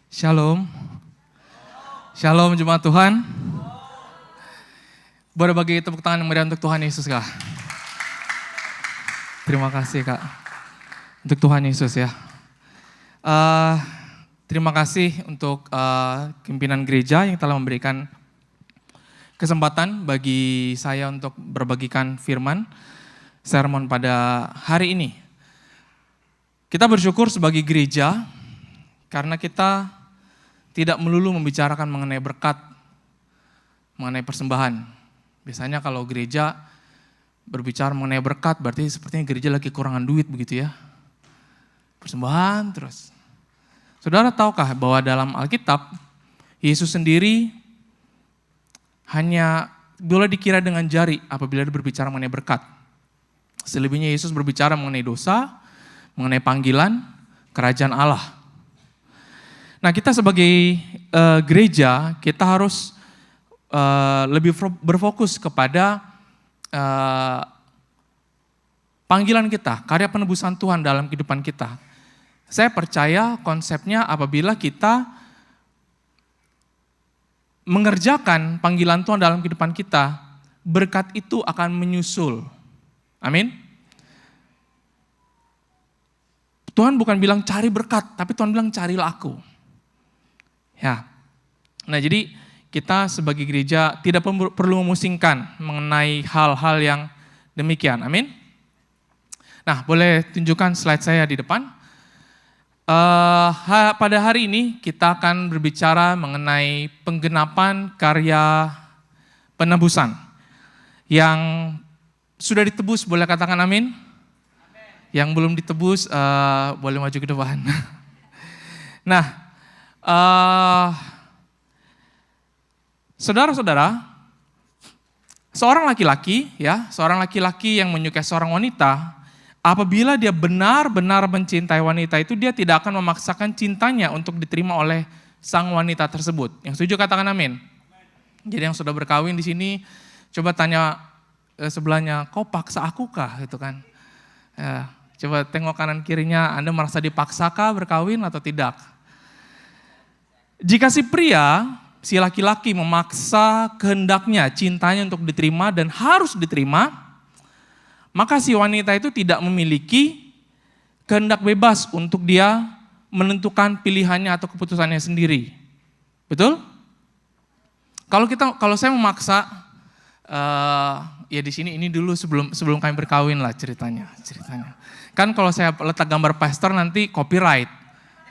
Shalom. Shalom jemaat Tuhan. Boleh bagi tepuk tangan yang meriah untuk Tuhan Yesus kah? Terima kasih Kak. Untuk Tuhan Yesus ya. Terima kasih untuk pimpinan gereja yang telah memberikan kesempatan bagi saya untuk berbagikan firman sermon pada hari ini. Kita bersyukur sebagai gereja karena kita tidak melulu membicarakan mengenai berkat, mengenai persembahan. Biasanya kalau gereja berbicara mengenai berkat, berarti sepertinya gereja lagi kekurangan duit begitu ya. Persembahan terus. Saudara tahukah bahwa dalam Alkitab, Yesus sendiri hanya boleh dikira dengan jari apabila dia berbicara mengenai berkat. Selebihnya Yesus berbicara mengenai dosa, mengenai panggilan, kerajaan Allah. Nah kita sebagai gereja, kita harus lebih berfokus kepada panggilan kita, karya penebusan Tuhan dalam kehidupan kita. Saya percaya konsepnya apabila kita mengerjakan panggilan Tuhan dalam kehidupan kita, berkat itu akan menyusul. Amin. Tuhan bukan bilang cari berkat, tapi Tuhan bilang carilah aku. Ya, nah jadi kita sebagai gereja tidak perlu memusingkan mengenai hal-hal yang demikian, amin. Nah boleh tunjukkan slide saya di depan. Pada hari ini kita akan berbicara mengenai penggenapan karya penebusan. Yang sudah ditebus boleh katakan amin. Yang belum ditebus boleh maju ke depan. Nah, saudara-saudara, seorang laki-laki yang menyukai seorang wanita, apabila dia benar-benar mencintai wanita itu, dia tidak akan memaksakan cintanya untuk diterima oleh sang wanita tersebut. Yang setuju katakan amin. Jadi yang sudah berkawin di sini, coba tanya sebelahnya, kau paksa aku kah? Gitu kan. Ya, coba tengok kanan kirinya, Anda merasa dipaksakah berkawin atau tidak? Jika si pria, si laki-laki memaksa kehendaknya, cintanya untuk diterima dan harus diterima, maka si wanita itu tidak memiliki kehendak bebas untuk dia menentukan pilihannya atau keputusannya sendiri. Betul? Kalau saya memaksa, ya di sini ini dulu sebelum kami berkawin lah ceritanya. Kan kalau saya letak gambar pastor nanti copyright,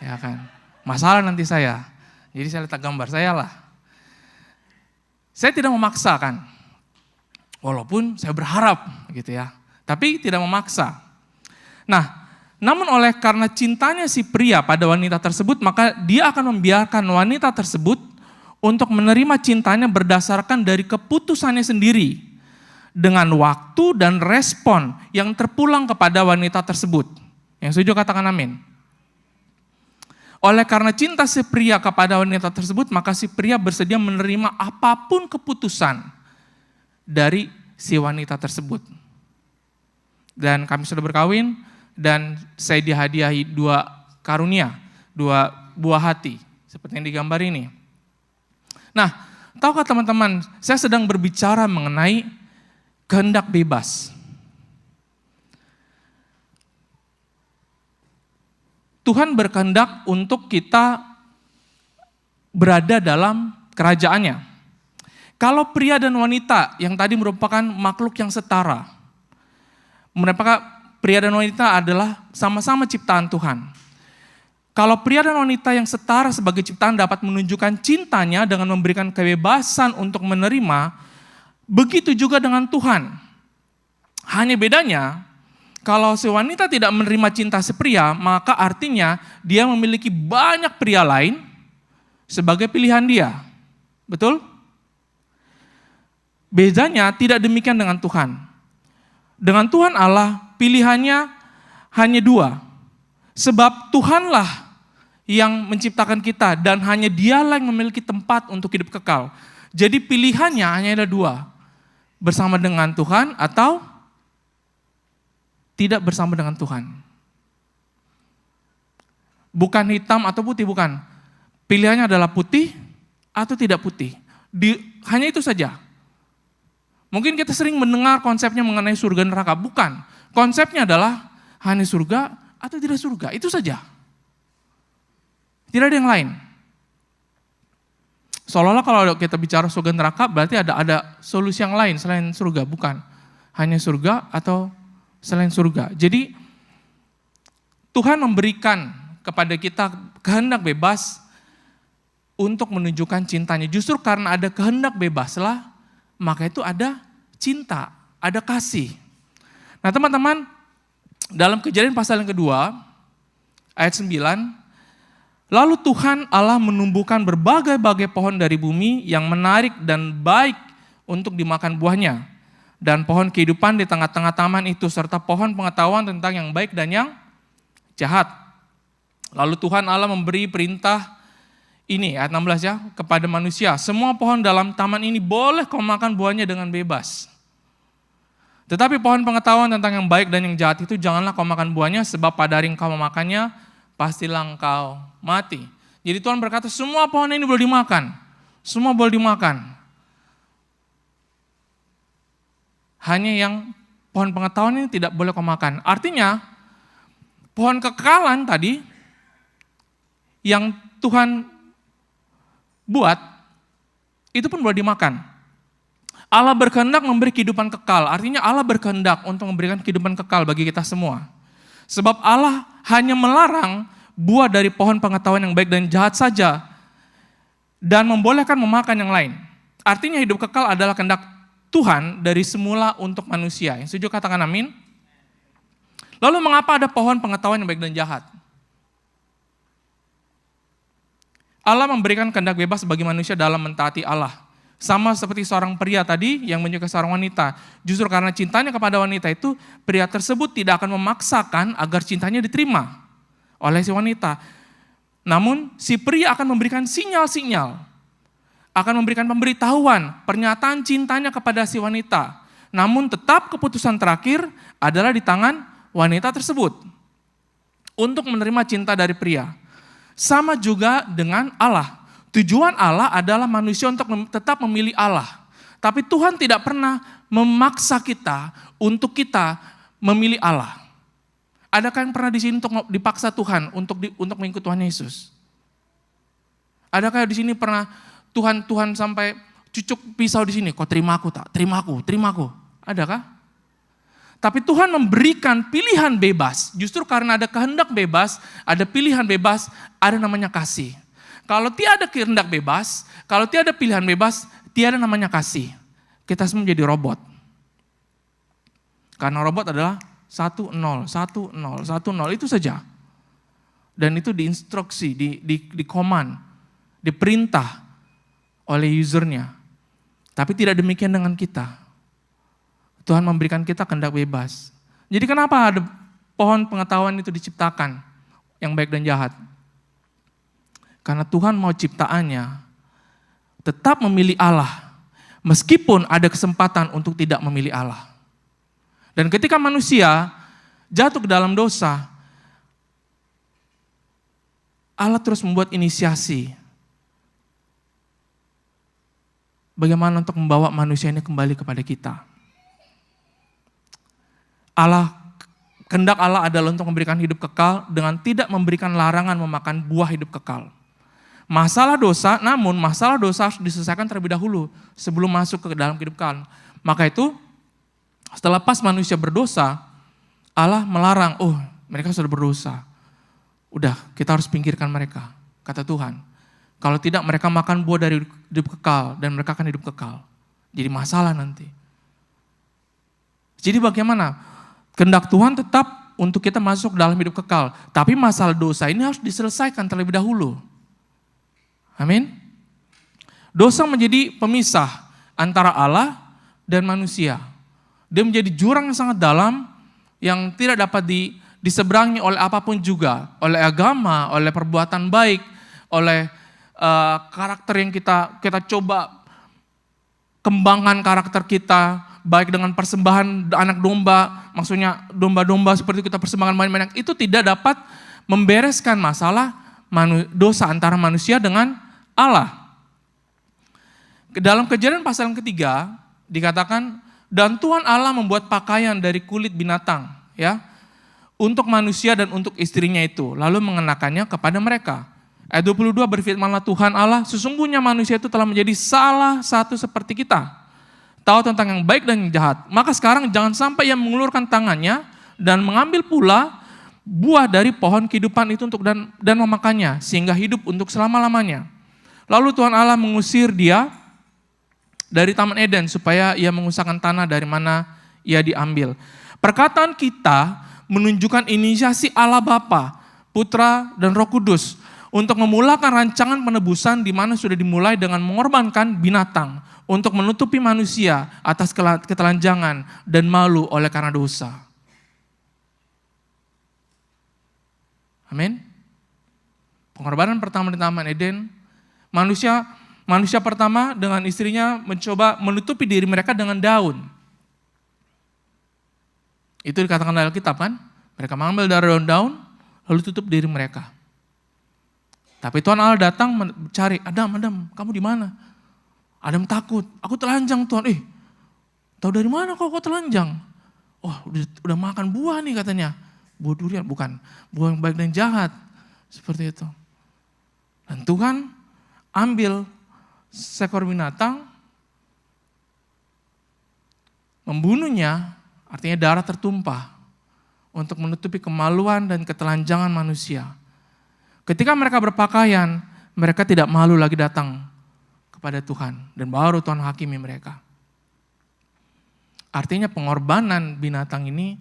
ya kan? Masalah nanti saya. Jadi saya letak gambar saya lah. Saya tidak memaksa kan, walaupun saya berharap gitu ya, tapi tidak memaksa. Nah, namun karena cintanya si pria pada wanita tersebut, maka dia akan membiarkan wanita tersebut untuk menerima cintanya berdasarkan dari keputusannya sendiri, dengan waktu dan respon yang terpulang kepada wanita tersebut. Yang setuju katakan amin. Oleh karena cinta si pria kepada wanita tersebut, maka si pria bersedia menerima apapun keputusan dari si wanita tersebut. Dan kami sudah berkawin, dan saya dihadiahi 2 karunia, 2 buah hati, seperti yang digambar ini. Nah, tahukah teman-teman, saya sedang berbicara mengenai kehendak bebas. Tuhan berkehendak untuk kita berada dalam kerajaannya. Kalau pria dan wanita yang tadi merupakan makhluk yang setara, pria dan wanita adalah sama-sama ciptaan Tuhan. Kalau pria dan wanita yang setara sebagai ciptaan dapat menunjukkan cintanya dengan memberikan kebebasan untuk menerima, begitu juga dengan Tuhan. Hanya bedanya, kalau si wanita tidak menerima cinta si pria, maka artinya dia memiliki banyak pria lain sebagai pilihan dia. Betul? Bedanya tidak demikian dengan Tuhan. Dengan Tuhan Allah, pilihannya hanya 2. Sebab Tuhanlah yang menciptakan kita dan hanya Dialah yang memiliki tempat untuk hidup kekal. Jadi pilihannya hanya ada 2. Bersama dengan Tuhan atau tidak bersama dengan Tuhan. Bukan hitam atau putih, bukan. Pilihannya adalah putih atau tidak putih. Hanya itu saja. Mungkin kita sering mendengar konsepnya mengenai surga neraka. Bukan. Konsepnya adalah hanya surga atau tidak surga. Itu saja. Tidak ada yang lain. Seolah-olah kalau kita bicara surga neraka berarti ada solusi yang lain selain surga. Bukan. Hanya surga atau selain surga. Jadi Tuhan memberikan kepada kita kehendak bebas untuk menunjukkan cintanya. Justru karena ada kehendak bebaslah, maka itu ada cinta, ada kasih. Nah teman-teman, dalam Kejadian pasal yang kedua, ayat 9, lalu Tuhan Allah menumbuhkan berbagai-bagai pohon dari bumi yang menarik dan baik untuk dimakan buahnya. Dan pohon kehidupan di tengah-tengah taman itu, serta pohon pengetahuan tentang yang baik dan yang jahat. Lalu Tuhan Allah memberi perintah ini, ayat 16 ya, kepada manusia. Semua pohon dalam taman ini boleh kau makan buahnya dengan bebas. Tetapi pohon pengetahuan tentang yang baik dan yang jahat itu janganlah kau makan buahnya, sebab pada hari engkau memakannya, pastilah engkau mati. Jadi Tuhan berkata semua pohon ini boleh dimakan. Semua boleh dimakan. Hanya yang pohon pengetahuan ini tidak boleh kau makan. Artinya, pohon kekekalan tadi, yang Tuhan buat, itu pun boleh dimakan. Allah berkehendak memberi kehidupan kekal, artinya Allah berkehendak untuk memberikan kehidupan kekal bagi kita semua. Sebab Allah hanya melarang buah dari pohon pengetahuan yang baik dan jahat saja, dan membolehkan memakan yang lain. Artinya hidup kekal adalah kehendak Tuhan dari semula untuk manusia. Yang setuju katakan amin. Lalu mengapa ada pohon pengetahuan yang baik dan jahat? Allah memberikan kehendak bebas bagi manusia dalam mentaati Allah. Sama seperti seorang pria tadi yang menyukai seorang wanita. Justru karena cintanya kepada wanita itu, pria tersebut tidak akan memaksakan agar cintanya diterima oleh si wanita. Namun si pria akan memberikan sinyal-sinyal, akan memberikan pemberitahuan, pernyataan cintanya kepada si wanita. Namun tetap keputusan terakhir adalah di tangan wanita tersebut untuk menerima cinta dari pria. Sama juga dengan Allah. Tujuan Allah adalah manusia untuk tetap memilih Allah. Tapi Tuhan tidak pernah memaksa kita untuk kita memilih Allah. Adakah yang pernah di sini untuk dipaksa Tuhan untuk mengikut Tuhan Yesus? Adakah di sini pernah Tuhan sampai cucuk pisau di sini, kau terima aku tak? Terima aku. Adakah? Tapi Tuhan memberikan pilihan bebas. Justru karena ada kehendak bebas, ada pilihan bebas, ada namanya kasih. Kalau tiada kehendak bebas, kalau tiada pilihan bebas, tiada namanya kasih. Kita semua menjadi robot. Karena robot adalah 1-0, 1-0, 1-0, itu saja. Dan itu diinstruksi, di command, diperintah oleh usernya. Tapi tidak demikian dengan kita. Tuhan memberikan kita kehendak bebas. Jadi kenapa ada pohon pengetahuan itu diciptakan, yang baik dan jahat? Karena Tuhan mau ciptaannya tetap memilih Allah, meskipun ada kesempatan untuk tidak memilih Allah. Dan ketika manusia jatuh ke dalam dosa, Allah terus membuat inisiasi. Bagaimana untuk membawa manusia ini kembali kepada kita. Kehendak Allah adalah untuk memberikan hidup kekal dengan tidak memberikan larangan memakan buah hidup kekal. Masalah dosa harus diselesaikan terlebih dahulu sebelum masuk ke dalam hidup kekal. Maka itu setelah pas manusia berdosa, Allah melarang, mereka sudah berdosa. Udah, kita harus pinggirkan mereka, kata Tuhan. Kalau tidak mereka makan buah dari hidup kekal dan mereka akan hidup kekal. Jadi masalah nanti. Jadi bagaimana? Kehendak Tuhan tetap untuk kita masuk dalam hidup kekal. Tapi masalah dosa ini harus diselesaikan terlebih dahulu. Amin. Dosa menjadi pemisah antara Allah dan manusia. Dia menjadi jurang yang sangat dalam yang tidak dapat diseberangi oleh apapun juga. Oleh agama, oleh perbuatan baik, oleh karakter yang kita coba kembangkan karakter kita, baik dengan persembahan anak domba, maksudnya domba-domba seperti kita persembahkan banyak-banyak, itu tidak dapat membereskan masalah dosa antara manusia dengan Allah. Dalam Kejadian pasal yang ketiga dikatakan, dan Tuhan Allah membuat pakaian dari kulit binatang, ya, untuk manusia dan untuk istrinya itu, lalu mengenakannya kepada mereka. Ayat 22 berfirmanlah Tuhan Allah, sesungguhnya manusia itu telah menjadi salah satu seperti kita, tahu tentang yang baik dan yang jahat. Maka sekarang jangan sampai ia mengulurkan tangannya dan mengambil pula buah dari pohon kehidupan itu dan memakannya, sehingga hidup untuk selama-lamanya. Lalu Tuhan Allah mengusir dia dari Taman Eden supaya ia mengusahakan tanah dari mana ia diambil. Perkataan kita menunjukkan inisiasi Allah Bapa, Putra, dan Roh Kudus untuk memulakan rancangan penebusan di mana sudah dimulai dengan mengorbankan binatang untuk menutupi manusia atas ketelanjangan dan malu oleh karena dosa. Amin. Pengorbanan pertama di Taman Eden, manusia pertama dengan istrinya mencoba menutupi diri mereka dengan daun. Itu dikatakan dalam Alkitab kan? Mereka mengambil dari daun-daun lalu tutup diri mereka. Tapi Tuhan Allah datang mencari, Adam, kamu di mana? Adam takut, aku telanjang Tuhan. Tahu dari mana kau telanjang? Oh, udah makan buah nih katanya. Buah durian, bukan. Buah yang baik dan jahat. Seperti itu. Dan Tuhan ambil seekor binatang, membunuhnya, artinya darah tertumpah, untuk menutupi kemaluan dan ketelanjangan manusia. Ketika mereka berpakaian, mereka tidak malu lagi datang kepada Tuhan, dan baru Tuhan hakimi mereka. Artinya pengorbanan binatang ini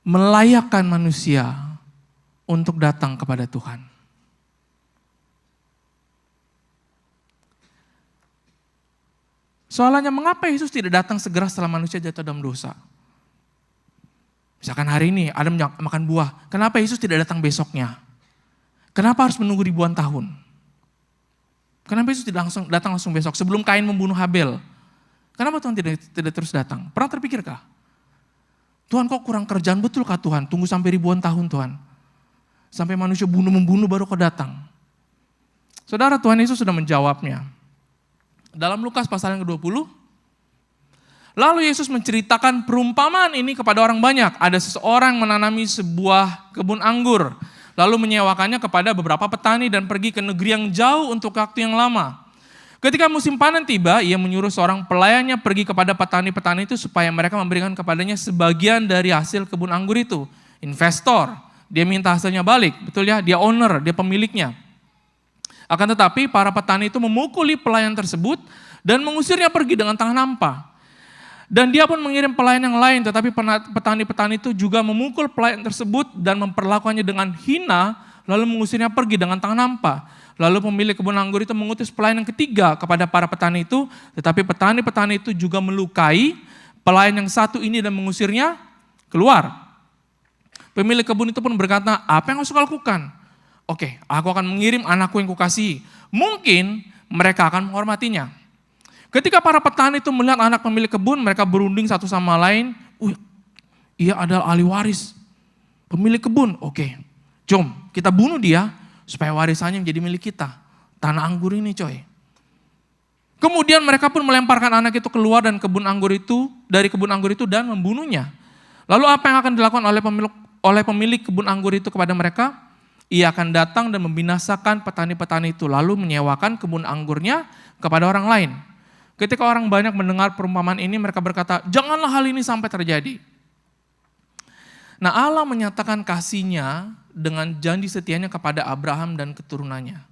melayakkan manusia untuk datang kepada Tuhan. Soalnya mengapa Yesus tidak datang segera setelah manusia jatuh dalam dosa? Misalkan hari ini Adam makan buah, kenapa Yesus tidak datang besoknya? Kenapa harus menunggu ribuan tahun? Kenapa Yesus tidak datang langsung besok sebelum Kain membunuh Habel? Kenapa Tuhan tidak terus datang? Pernah terpikirkah? Tuhan kok kurang kerjaan betulkah Tuhan? Tunggu sampai ribuan tahun Tuhan. Sampai manusia membunuh baru kau datang. Saudara, Tuhan Yesus sudah menjawabnya. Dalam Lukas pasal yang ke-20, lalu Yesus menceritakan perumpamaan ini kepada orang banyak. Ada seseorang menanami sebuah kebun anggur, lalu menyewakannya kepada beberapa petani dan pergi ke negeri yang jauh untuk waktu yang lama. Ketika musim panen tiba, ia menyuruh seorang pelayannya pergi kepada petani-petani itu supaya mereka memberikan kepadanya sebagian dari hasil kebun anggur itu. Investor, dia minta hasilnya balik, betul ya? Dia owner, dia pemiliknya. Akan tetapi para petani itu memukuli pelayan tersebut dan mengusirnya pergi dengan tangan hampa. Dan dia pun mengirim pelayan yang lain, tetapi petani-petani itu juga memukul pelayan tersebut dan memperlakukannya dengan hina, lalu mengusirnya pergi dengan tangan hampa. Lalu pemilik kebun anggur itu mengutus pelayan yang ketiga kepada para petani itu, tetapi petani-petani itu juga melukai pelayan yang satu ini dan mengusirnya keluar. Pemilik kebun itu pun berkata, apa yang harus kau lakukan? Oke, aku akan mengirim anakku yang kukasihi. Mungkin mereka akan menghormatinya. Ketika para petani itu melihat anak pemilik kebun, mereka berunding satu sama lain. Ia adalah ahli waris, pemilik kebun. Oke, jom kita bunuh dia supaya warisannya menjadi milik kita. Tanah anggur ini coy. Kemudian mereka pun melemparkan anak itu keluar dari kebun anggur itu dan membunuhnya. Lalu apa yang akan dilakukan oleh pemilik kebun anggur itu kepada mereka? Ia akan datang dan membinasakan petani-petani itu, lalu menyewakan kebun anggurnya kepada orang lain. Ketika orang banyak mendengar perumpamaan ini, mereka berkata, janganlah hal ini sampai terjadi. Nah, Allah menyatakan kasih-Nya dengan janji setianya kepada Abraham dan keturunannya.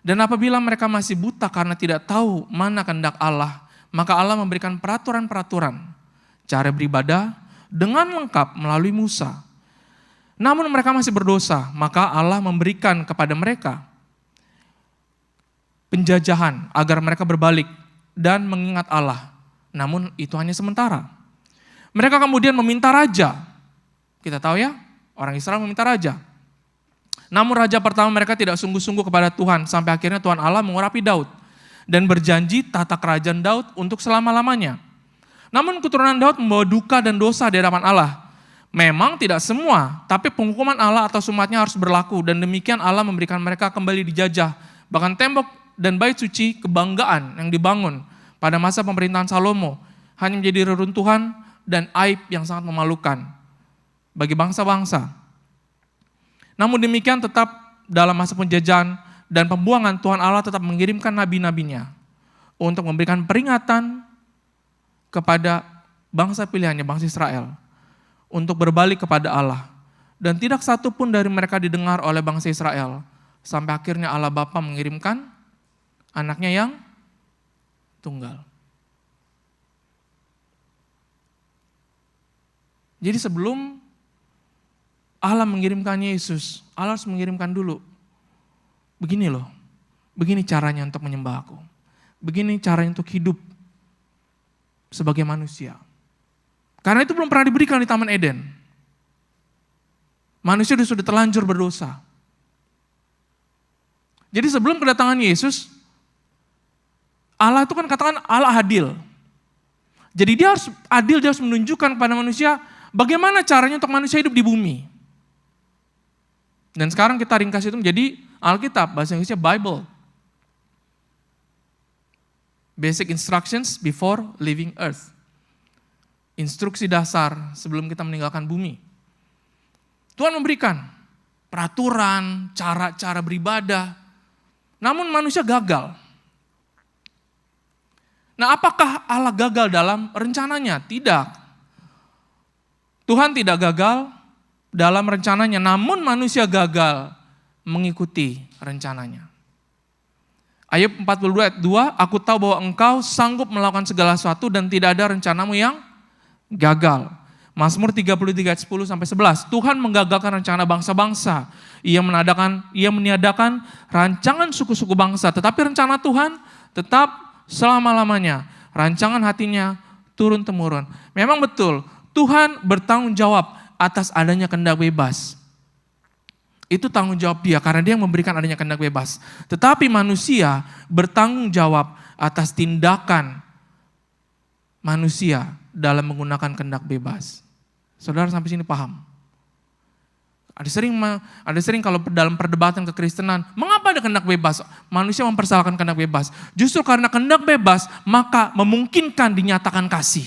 Dan apabila mereka masih buta karena tidak tahu mana kehendak Allah, maka Allah memberikan peraturan-peraturan, cara beribadah dengan lengkap melalui Musa. Namun mereka masih berdosa, maka Allah memberikan kepada mereka penjajahan agar mereka berbalik dan mengingat Allah. Namun itu hanya sementara. Mereka kemudian meminta raja. Kita tahu ya, orang Israel meminta raja. Namun raja pertama mereka tidak sungguh-sungguh kepada Tuhan, sampai akhirnya Tuhan Allah mengurapi Daud dan berjanji tata kerajaan Daud untuk selama-lamanya. Namun keturunan Daud membawa duka dan dosa di hadapan Allah. Memang tidak semua, tapi penghukuman Allah atas umatnya harus berlaku, dan demikian Allah memberikan mereka kembali dijajah. Bahkan tembok dan bait suci kebanggaan yang dibangun pada masa pemerintahan Salomo hanya menjadi reruntuhan dan aib yang sangat memalukan bagi bangsa-bangsa. Namun demikian tetap dalam masa penjajahan dan pembuangan, Tuhan Allah tetap mengirimkan nabi-nabinya untuk memberikan peringatan kepada bangsa pilihannya, bangsa Israel, untuk berbalik kepada Allah. Dan tidak satu pun dari mereka didengar oleh bangsa Israel. Sampai akhirnya Allah Bapa mengirimkan anaknya yang tunggal. Jadi sebelum Allah mengirimkan Yesus, Allah harus mengirimkan dulu. Begini loh, begini caranya untuk menyembah aku. Begini caranya untuk hidup sebagai manusia. Karena itu belum pernah diberikan di Taman Eden. Manusia sudah terlanjur berdosa. Jadi sebelum kedatangan Yesus, Allah itu kan katakan Allah adil. Jadi dia harus adil, dia harus menunjukkan kepada manusia bagaimana caranya untuk manusia hidup di bumi. Dan sekarang kita ringkas itu menjadi Alkitab, bahasa Inggrisnya Bible. Basic instructions before leaving earth. Instruksi dasar sebelum kita meninggalkan bumi. Tuhan memberikan peraturan, cara-cara beribadah. Namun manusia gagal. Nah, apakah Allah gagal dalam rencananya? Tidak. Tuhan tidak gagal dalam rencananya, namun manusia gagal mengikuti rencananya. Ayub 42 ayat 2, aku tahu bahwa engkau sanggup melakukan segala sesuatu dan tidak ada rencanamu yang gagal. Mazmur 33 ayat 10 sampai 11. Tuhan menggagalkan rencana bangsa-bangsa. Ia meniadakan rancangan suku-suku bangsa, tetapi rencana Tuhan tetap selama-lamanya. Rancangan hatinya turun-temurun. Memang betul, Tuhan bertanggung jawab atas adanya kehendak bebas. Itu tanggung jawab dia karena dia memberikan adanya kehendak bebas. Tetapi manusia bertanggung jawab atas tindakan manusia dalam menggunakan kehendak bebas. Saudara sampai sini paham? Ada sering kalau dalam perdebatan kekristenan, mengapa ada kehendak bebas? Manusia mempersalahkan kehendak bebas. Justru karena kehendak bebas, maka memungkinkan dinyatakan kasih.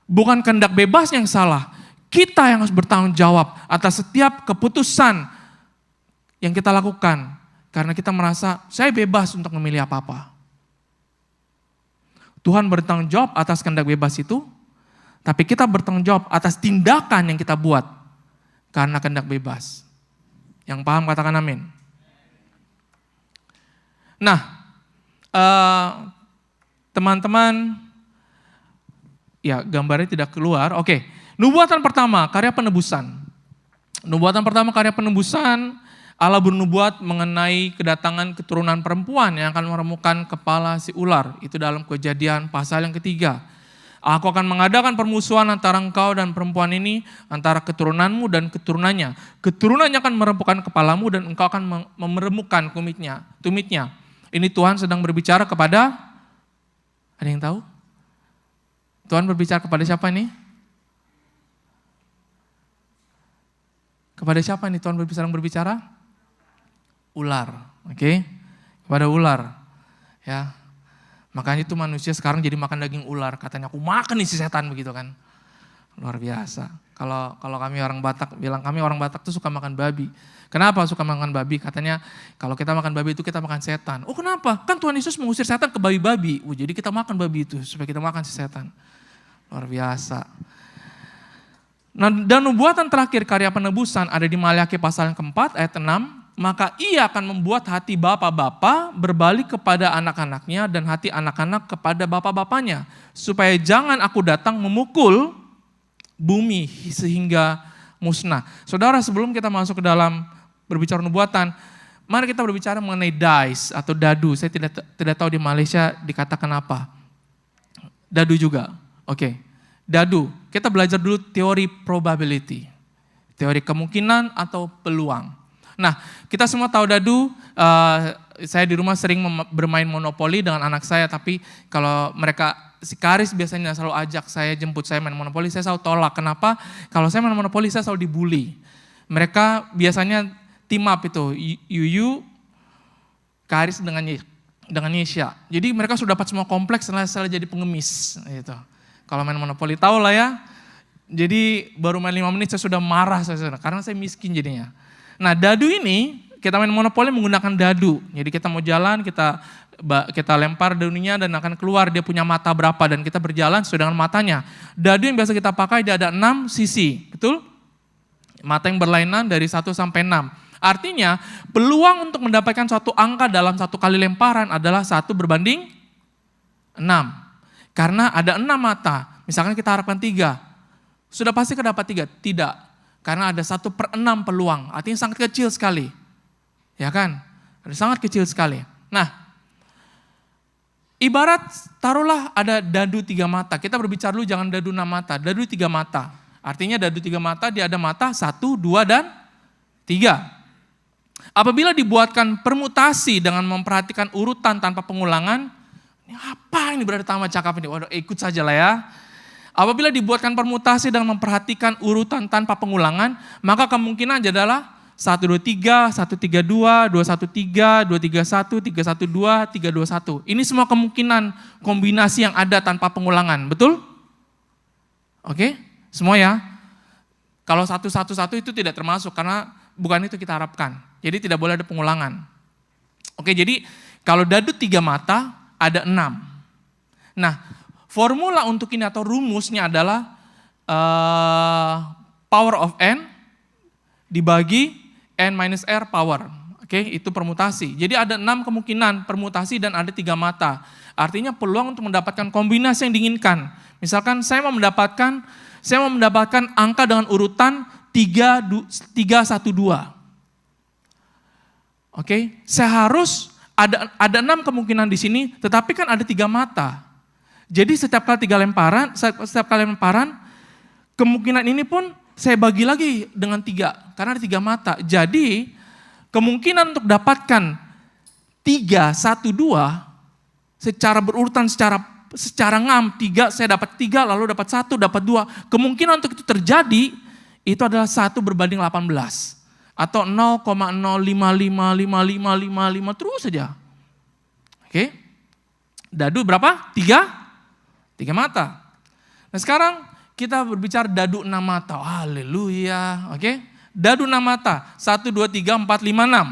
Bukan kehendak bebas yang salah. Kita yang harus bertanggung jawab atas setiap keputusan yang kita lakukan. Karena kita merasa, saya bebas untuk memilih apa-apa. Tuhan bertanggung jawab atas kehendak bebas itu, tapi kita bertanggung jawab atas tindakan yang kita buat karena kehendak bebas. Yang paham katakan amin. Nah, teman-teman, ya gambarnya tidak keluar. Oke, nubuatan pertama, karya penebusan. Nubuatan pertama, karya penebusan, Allah bernubuat mengenai kedatangan keturunan perempuan yang akan meremukkan kepala si ular. Itu dalam Kejadian pasal yang ketiga. Aku akan mengadakan permusuhan antara engkau dan perempuan ini, antara keturunanmu dan keturunannya. Keturunannya akan meremukkan kepalamu dan engkau akan meremukkan tumitnya. Ini Tuhan sedang berbicara kepada, ada yang tahu? Tuhan berbicara kepada siapa nih? Kepada siapa nih Tuhan sedang berbicara? Ular, oke? Kepada ular, ya. Makanya itu manusia sekarang jadi makan daging ular. Katanya aku makan nih si setan begitu kan. Luar biasa. Kalau kami orang Batak bilang kami orang Batak tuh suka makan babi. Kenapa suka makan babi? Katanya kalau kita makan babi itu kita makan setan. Oh kenapa? Kan Tuhan Yesus mengusir setan ke babi-babi. Jadi kita makan babi itu supaya kita makan si setan. Luar biasa. Nah, dan nubuatan terakhir karya penebusan ada di Maliaki pasal yang keempat ayat 6. Maka ia akan membuat hati bapa-bapa berbalik kepada anak-anaknya dan hati anak-anak kepada bapa-bapanya. Supaya jangan aku datang memukul bumi sehingga musnah. Saudara, sebelum kita masuk ke dalam berbicara nubuatan, mari kita berbicara mengenai dice atau dadu. Saya tidak tahu di Malaysia dikatakan apa. Dadu juga, oke. Dadu, kita belajar dulu teori probability. Teori kemungkinan atau peluang. Nah, kita semua tahu dadu, saya di rumah sering bermain monopoli dengan anak saya, tapi kalau mereka si Karis biasanya selalu ajak saya, jemput saya main monopoli, saya selalu tolak. Kenapa? Kalau saya main monopoli saya selalu dibully. Mereka biasanya team up itu, Yuyu, Karis dengan Yesha. Jadi mereka sudah dapat semua kompleks setelah saya jadi pengemis. Gitu. Kalau main monopoli, tahu lah ya. Jadi baru main 5 menit saya sudah marah, karena saya miskin jadinya. Nah dadu ini, kita main monopoli menggunakan dadu. Jadi kita mau jalan, kita lempar dadunya dan akan keluar dia punya mata berapa dan kita berjalan sesuai dengan matanya. Dadu yang biasa kita pakai dia ada 6 sisi, betul? Mata yang berlainan dari 1 sampai 6. Artinya peluang untuk mendapatkan suatu angka dalam satu kali lemparan adalah 1 berbanding 6. Karena ada 6 mata, misalkan kita harapkan 3, sudah pasti dapat 3? Tidak, karena ada 1/6 peluang, artinya sangat kecil sekali. Ya kan? Ada sangat kecil sekali. Nah, ibarat taruhlah ada dadu 3 mata. Kita berbicara dulu jangan dadu 6 mata, dadu 3 mata. Artinya dadu 3 mata dia ada mata 1, 2, dan 3. Apabila dibuatkan permutasi dengan memperhatikan urutan tanpa pengulangan, ini apa ini berada tamat cakap ini? Waduh, ikut saja lah ya. Apabila dibuatkan permutasi dengan memperhatikan urutan tanpa pengulangan, maka kemungkinan adalah 123, 132, 213, 231, 312, 321. Ini semua kemungkinan kombinasi yang ada tanpa pengulangan, betul? Oke, semua ya. Kalau 111 itu tidak termasuk karena bukan itu kita harapkan. Jadi tidak boleh ada pengulangan. Oke, jadi kalau dadu 3 mata ada 6. Nah, formula untuk ini atau rumusnya adalah power of n dibagi n minus r power. Oke, itu permutasi. Jadi ada 6 kemungkinan permutasi dan ada 3 mata. Artinya peluang untuk mendapatkan kombinasi yang diinginkan. Misalkan saya mau mendapatkan angka dengan urutan 312. Oke, saya harus ada 6 kemungkinan di sini, tetapi kan ada 3 mata. Jadi setiap kali lemparan, kemungkinan ini pun saya bagi lagi dengan 3, karena ada 3 mata. Jadi kemungkinan untuk dapatkan 3, 1, 2 secara berurutan, secara ngam, 3 saya dapat 3, lalu dapat 1, dapat 2. Kemungkinan untuk itu terjadi itu adalah 1 berbanding 18. Atau 0,05555555 terus saja. Oke. Dadu berapa? 3 mata. Nah sekarang kita berbicara dadu 6 mata. Haleluya. Oke. Dadu 6 mata. 1, 2, 3, 4, 5, 6.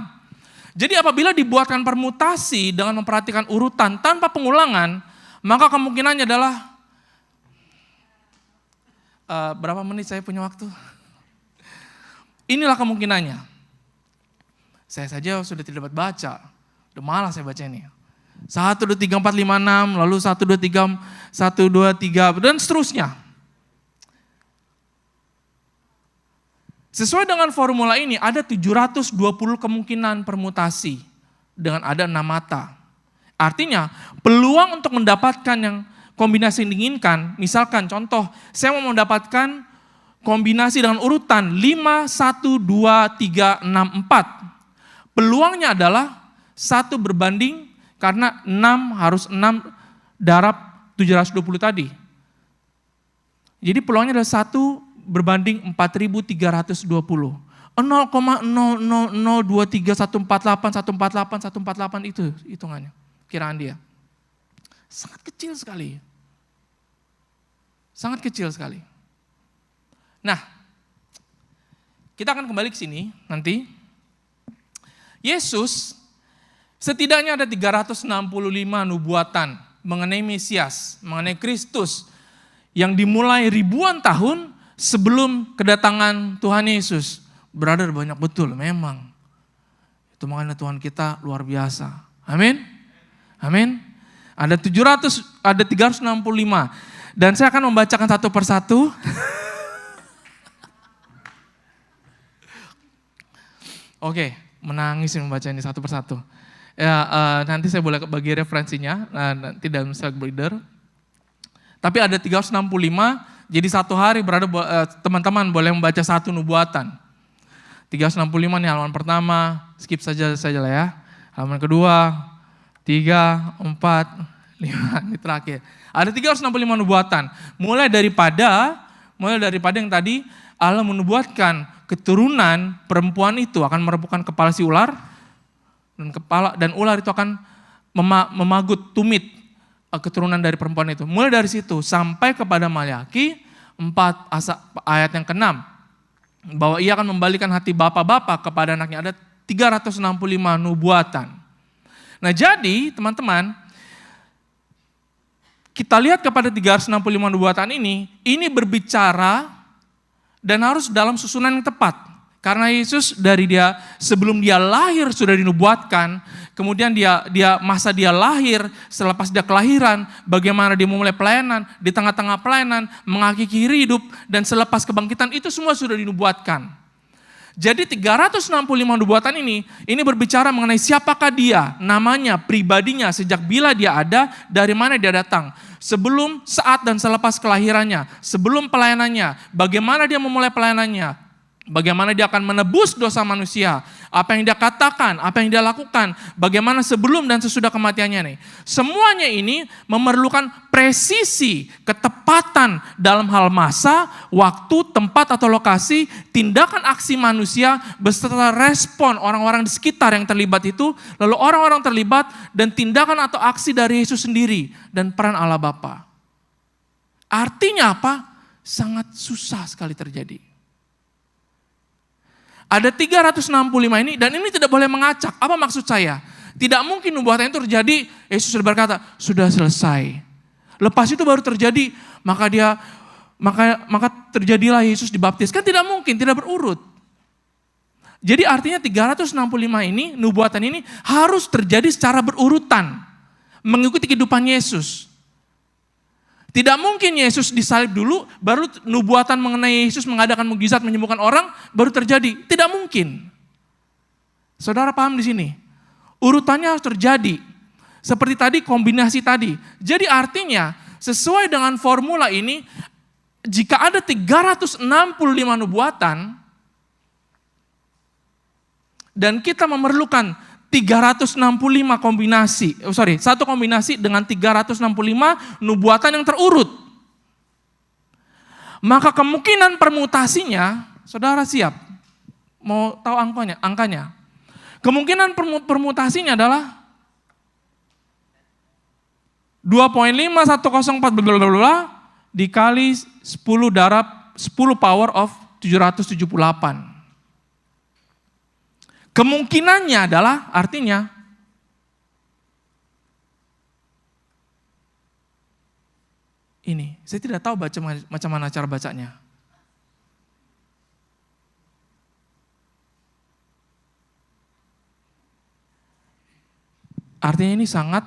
Jadi apabila dibuatkan permutasi dengan memperhatikan urutan tanpa pengulangan, maka kemungkinannya adalah berapa menit saya punya waktu? Inilah kemungkinannya. Saya saja sudah tidak dapat baca. Udah malas saya baca ini. 1, 2, 3, 4, 5, 6, lalu 1, 2, 3, 1, 2, 3, dan seterusnya. Sesuai dengan formula ini ada 720 kemungkinan permutasi dengan ada 6 mata. Artinya peluang untuk mendapatkan yang kombinasi yang diinginkan, misalkan contoh, saya mau mendapatkan kombinasi dengan urutan 5, 1, 2, 3, 6, 4. Peluangnya adalah 1 berbanding karena 6 harus 6 darab 720 tadi. Jadi peluangnya adalah 1 berbanding 4.320. 0,00023148148 itu hitungannya, kiraan dia. Sangat kecil sekali. Sangat kecil sekali. Nah, kita akan kembali ke sini nanti. Yesus setidaknya ada 365 nubuatan mengenai Mesias, mengenai Kristus yang dimulai ribuan tahun sebelum kedatangan Tuhan Yesus. Brother, banyak betul memang. Itu makanya Tuhan kita luar biasa. Amin. Amin. Ada 365 dan saya akan membacakan satu persatu. Oke, menangis membaca ini satu persatu. Ya, nanti saya boleh bagi referensinya nanti dalam slide reader. Tapi ada 365, jadi satu hari teman-teman boleh membaca satu nubuatan. 365 nih halaman pertama, skip saja lah ya. Halaman kedua, 3, 4, 5 ini terakhir. Ada 365 nubuatan. Mulai daripada yang tadi Allah menubuatkan keturunan perempuan itu akan merebutkan kepala si ular, dan ular itu akan memagut tumit keturunan dari perempuan itu. Mulai dari situ sampai kepada Malyaki 4 ayat yang ke-6, bahwa ia akan membalikan hati bapak-bapak kepada anaknya. Ada 365 nubuatan. Nah jadi teman-teman, kita lihat kepada 365 nubuatan ini berbicara dan harus dalam susunan yang tepat. Karena Yesus sebelum dia lahir sudah dinubuatkan, kemudian masa dia lahir, selepas dia kelahiran, bagaimana dia memulai pelayanan, di tengah-tengah pelayanan, mengakhiri hidup, dan selepas kebangkitan, itu semua sudah dinubuatkan. Jadi 365 nubuatan ini berbicara mengenai siapakah dia, namanya, pribadinya, sejak bila dia ada, dari mana dia datang. Sebelum, saat, dan selepas kelahirannya, sebelum pelayanannya, bagaimana dia memulai pelayanannya, bagaimana dia akan menebus dosa manusia, apa yang dia katakan, apa yang dia lakukan, bagaimana sebelum dan sesudah kematiannya nih. Semuanya ini memerlukan presisi, ketepatan dalam hal masa, waktu, tempat atau lokasi, tindakan aksi manusia beserta respon orang-orang di sekitar yang terlibat itu, lalu orang-orang terlibat dan tindakan atau aksi dari Yesus sendiri dan peran Allah Bapa. Artinya apa? Sangat susah sekali terjadi. Ada 365 ini, dan ini tidak boleh mengacak. Apa maksud saya? Tidak mungkin nubuatan itu terjadi, Yesus sudah berkata, sudah selesai. Lepas itu baru terjadi, maka terjadilah Yesus dibaptis. Kan tidak mungkin, tidak berurut. Jadi artinya 365 ini, nubuatan ini harus terjadi secara berurutan. Mengikuti kehidupan Yesus. Tidak mungkin Yesus disalib dulu, baru nubuatan mengenai Yesus mengadakan mukjizat menyembuhkan orang, baru terjadi. Tidak mungkin. Saudara paham di sini? Urutannya harus terjadi. Seperti tadi, kombinasi tadi. Jadi artinya, sesuai dengan formula ini, jika ada 365 nubuatan, dan kita memerlukan 365 kombinasi, satu kombinasi dengan 365 nubuatan yang terurut. Maka kemungkinan permutasinya, saudara siap? Mau tahu angkanya? Kemungkinan permutasinya adalah 2,5104 dikali 10 power of 778. Kemungkinannya adalah artinya ini. Saya tidak tahu macam mana cara bacanya. Artinya ini sangat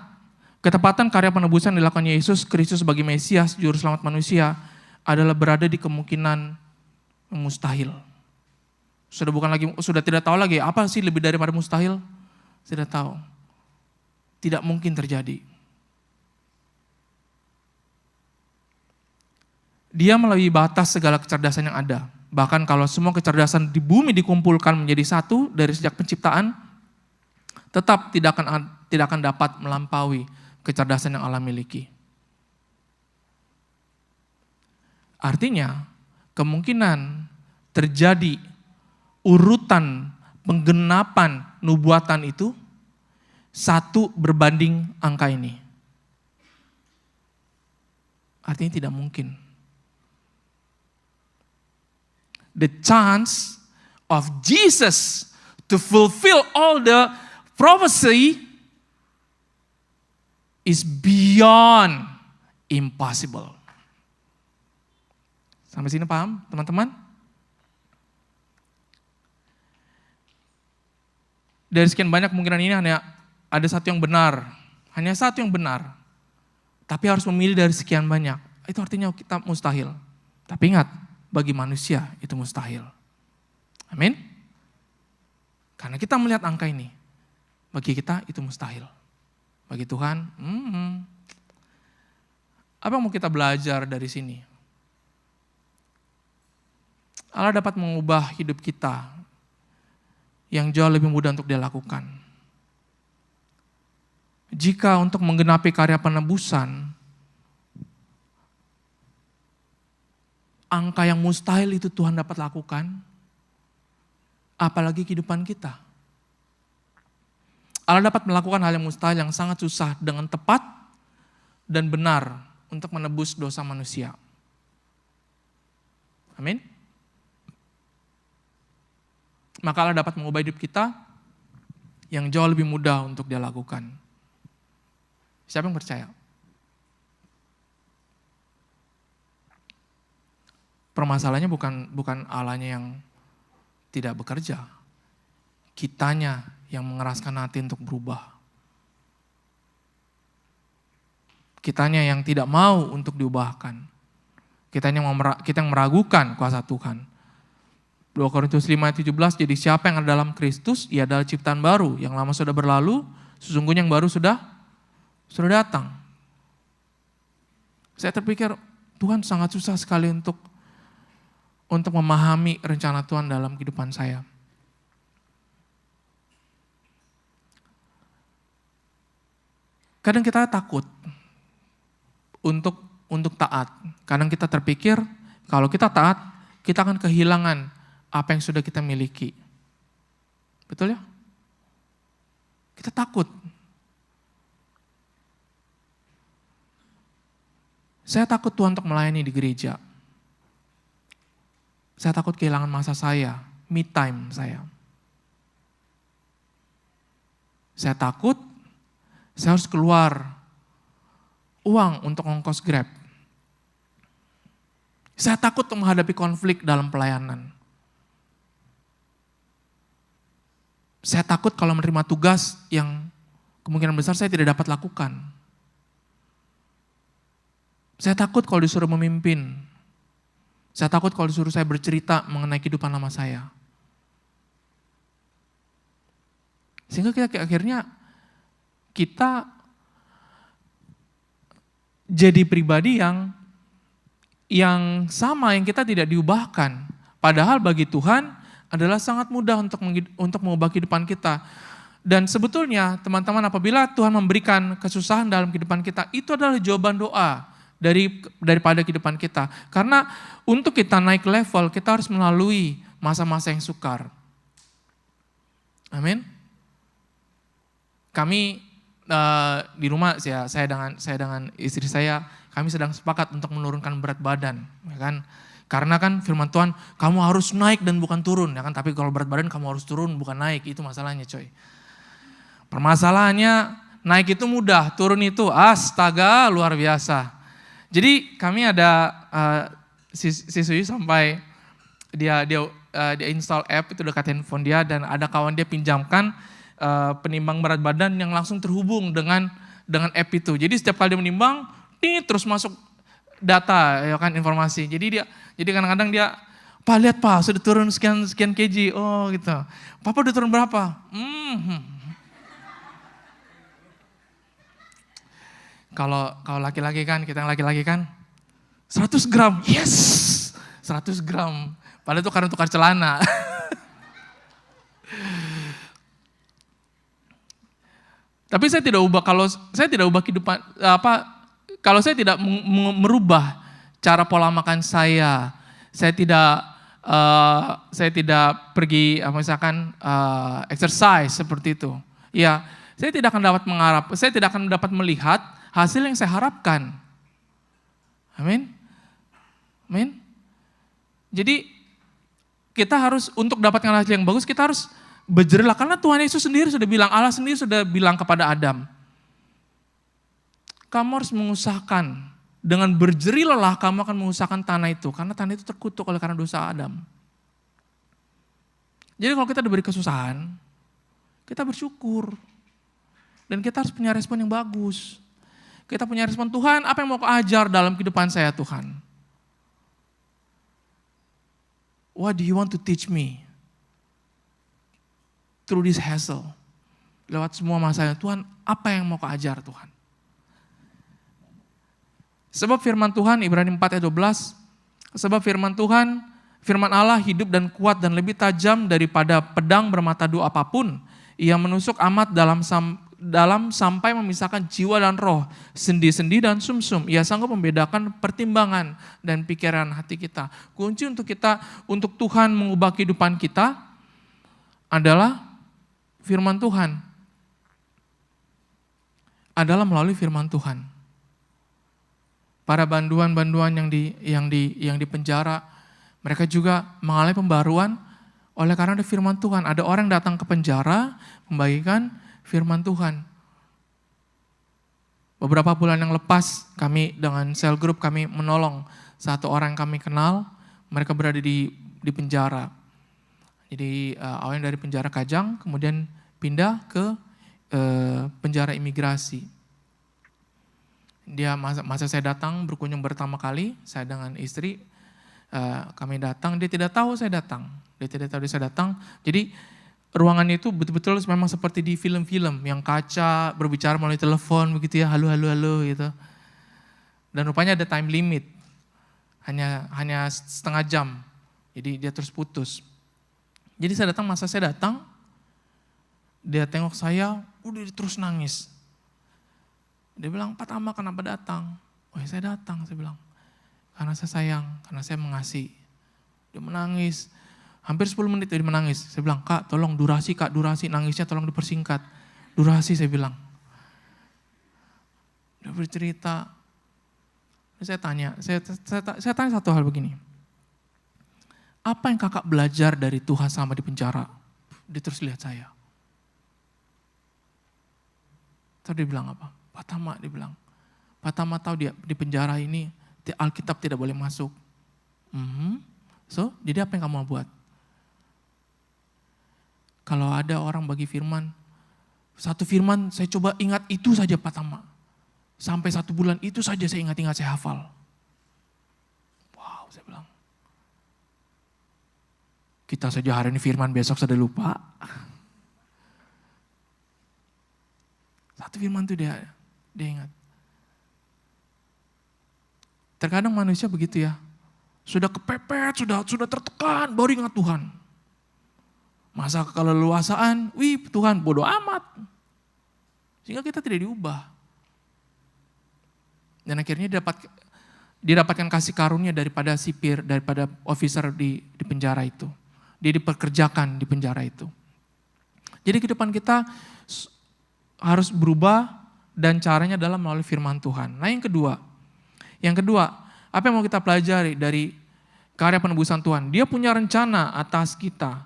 ketepatan karya penebusan yang dilakukan Yesus Kristus sebagai Mesias, juru selamat manusia adalah berada di kemungkinan mustahil. Sudah tidak tahu lagi apa sih lebih daripada mustahil? Tidak tahu. Tidak mungkin terjadi. Dia melampaui batas segala kecerdasan yang ada. Bahkan kalau semua kecerdasan di bumi dikumpulkan menjadi satu dari sejak penciptaan, tetap tidak akan dapat melampaui kecerdasan yang Allah miliki. Artinya, kemungkinan terjadi urutan penggenapan nubuatan itu 1 berbanding angka ini. Artinya tidak mungkin. The chance of Jesus to fulfill all the prophecy is beyond impossible. Sampai sini paham, teman-teman? Dari sekian banyak kemungkinan ini hanya ada satu yang benar. Hanya satu yang benar. Tapi harus memilih dari sekian banyak. Itu artinya kita mustahil. Tapi ingat, bagi manusia itu mustahil. Amin? Karena kita melihat angka ini. Bagi kita itu mustahil. Bagi Tuhan, apa yang mau kita belajar dari sini? Allah dapat mengubah hidup kita yang jauh lebih mudah untuk dia lakukan. jika untuk menggenapi karya penebusan, angka yang mustahil itu Tuhan dapat lakukan, apalagi kehidupan kita. Allah dapat melakukan hal yang mustahil yang sangat susah dengan tepat dan benar untuk menebus dosa manusia. Amin. Maka Allah dapat mengubah hidup kita yang jauh lebih mudah untuk Dia lakukan. Siapa yang percaya? Permasalahannya bukan Allahnya yang tidak bekerja. Kitanya yang mengeraskan hati untuk berubah. Kitanya yang tidak mau untuk diubahkan. Kita yang meragukan kuasa Tuhan. 2 Korintus 5:17, jadi siapa yang ada dalam Kristus, ia adalah ciptaan baru. Yang lama sudah berlalu, sesungguhnya yang baru sudah datang. Saya terpikir, Tuhan sangat susah sekali untuk memahami rencana Tuhan dalam kehidupan saya. Kadang kita takut untuk taat. Kadang kita terpikir, kalau kita taat, kita akan kehilangan apa yang sudah kita miliki. Betul ya? Kita takut. Saya takut Tuhan untuk melayani di gereja. Saya takut kehilangan masa saya, me time saya. Saya takut saya harus keluar uang untuk ongkos Grab. Saya takut untuk menghadapi konflik dalam pelayanan. Saya takut kalau menerima tugas yang kemungkinan besar saya tidak dapat lakukan. Saya takut kalau disuruh memimpin. Saya takut kalau disuruh saya bercerita mengenai kehidupan lama saya. Sehingga akhirnya kita jadi pribadi yang sama, yang kita tidak diubahkan. Padahal bagi Tuhan adalah sangat mudah untuk mengubah kehidupan kita. Dan sebetulnya teman-teman, apabila Tuhan memberikan kesusahan dalam kehidupan kita, itu adalah jawaban doa daripada kehidupan kita. Karena untuk kita naik level, kita harus melalui masa-masa yang sukar. Amin. Kami di rumah, saya dengan istri saya, kami sedang sepakat untuk menurunkan berat badan, ya kan? Karena kan firman Tuhan, kamu harus naik dan bukan turun, ya kan? Tapi kalau berat badan kamu harus turun, bukan naik, itu masalahnya, coy. Permasalahannya naik itu mudah, turun itu astaga luar biasa. Jadi kami ada siswi sampai dia install app itu dekat handphone dia, dan ada kawan dia pinjamkan penimbang berat badan yang langsung terhubung dengan app itu. Jadi setiap kali dia menimbang, terus masuk data, ya kan, informasi. Jadi kadang-kadang dia, Pak lihat Pak sudah turun sekian kg, oh gitu. Papa udah turun berapa? Kalau laki-laki kan, kita yang laki-laki kan 100 gram, yes 100 gram. Padahal itu karena tukar celana. Tapi saya tidak ubah, kalau saya tidak ubah kehidupan, kalau saya tidak merubah cara pola makan saya tidak pergi misalkan exercise seperti itu. Ya, saya tidak akan dapat melihat hasil yang saya harapkan. Amin. Amin. Jadi kita harus, untuk dapatkan hasil yang bagus, kita harus berjerilah. Karena Tuhan Yesus sendiri sudah bilang, Allah sendiri sudah bilang kepada Adam, kamu harus mengusahakan, dengan berjerih lelah kamu akan mengusahakan tanah itu. Karena tanah itu terkutuk oleh karena dosa Adam. Jadi kalau kita diberi kesusahan, kita bersyukur. Dan kita harus punya respon yang bagus. Kita punya respon, Tuhan apa yang mau kau ajar dalam kehidupan saya Tuhan? What do you want to teach me? Through this hassle. Lewat semua masalah, Tuhan apa yang mau kau ajar Tuhan? Sebab firman Tuhan, Ibrani 4 ayat 12, sebab firman Tuhan, firman Allah hidup dan kuat dan lebih tajam daripada pedang bermata dua apapun. Ia menusuk amat dalam sampai memisahkan jiwa dan roh, sendi-sendi dan sumsum. Ia sanggup membedakan pertimbangan dan pikiran hati kita. Kunci untuk Tuhan mengubah kehidupan kita adalah firman Tuhan. Adalah melalui firman Tuhan. Para banduan-banduan yang di penjara, mereka juga mengalami pembaruan oleh karena ada firman Tuhan. Ada orang datang ke penjara membagikan firman Tuhan. Beberapa bulan yang lepas kami dengan sel group kami menolong satu orang yang kami kenal. Mereka berada di penjara. Jadi awalnya dari penjara Kajang kemudian pindah ke penjara imigrasi. Dia masa saya datang berkunjung pertama kali, saya dengan istri kami datang, dia tidak tahu saya datang. Jadi ruangan itu betul-betul memang seperti di film-film yang kaca berbicara melalui telepon begitu ya, halo gitu. Dan rupanya ada time limit. Hanya setengah jam. Jadi dia terus putus. Jadi saya datang, dia tengok saya, udah terus nangis. Dia bilang, "Pak Tama kenapa datang?" "Oh ya saya datang," saya bilang. "Karena saya sayang, karena saya mengasihi." Dia menangis. Hampir 10 menit dia menangis. Saya bilang, "Kak tolong durasi, nangisnya tolong dipersingkat." "Durasi," saya bilang. Dia bercerita. Saya tanya satu hal begini. "Apa yang kakak belajar dari Tuhan sama di penjara?" Dia terus lihat saya. Terus dia bilang apa? "Pak Tama," dia bilang. "Pak Tama tahu dia di penjara ini Alkitab tidak boleh masuk." So, jadi apa yang kamu buat? Kalau ada orang bagi firman, satu firman saya coba ingat itu saja Pak Tama. Sampai 1 bulan itu saja saya ingat-ingat, saya hafal. Wow, saya bilang. Kita saja hari ini firman, besok sudah lupa. Satu firman itu dia ingat. Terkadang manusia begitu ya. Sudah kepepet, sudah tertekan, baru ingat Tuhan. Masa keleluasaan, Tuhan bodoh amat. Sehingga kita tidak diubah. Dan akhirnya didapatkan kasih karunia daripada sipir, daripada officer di penjara itu. Dia dipekerjakan di penjara itu. Jadi kehidupan kita harus berubah dan caranya adalah melalui firman Tuhan. Nah yang kedua, apa yang mau kita pelajari dari karya penebusan Tuhan? Dia punya rencana atas kita.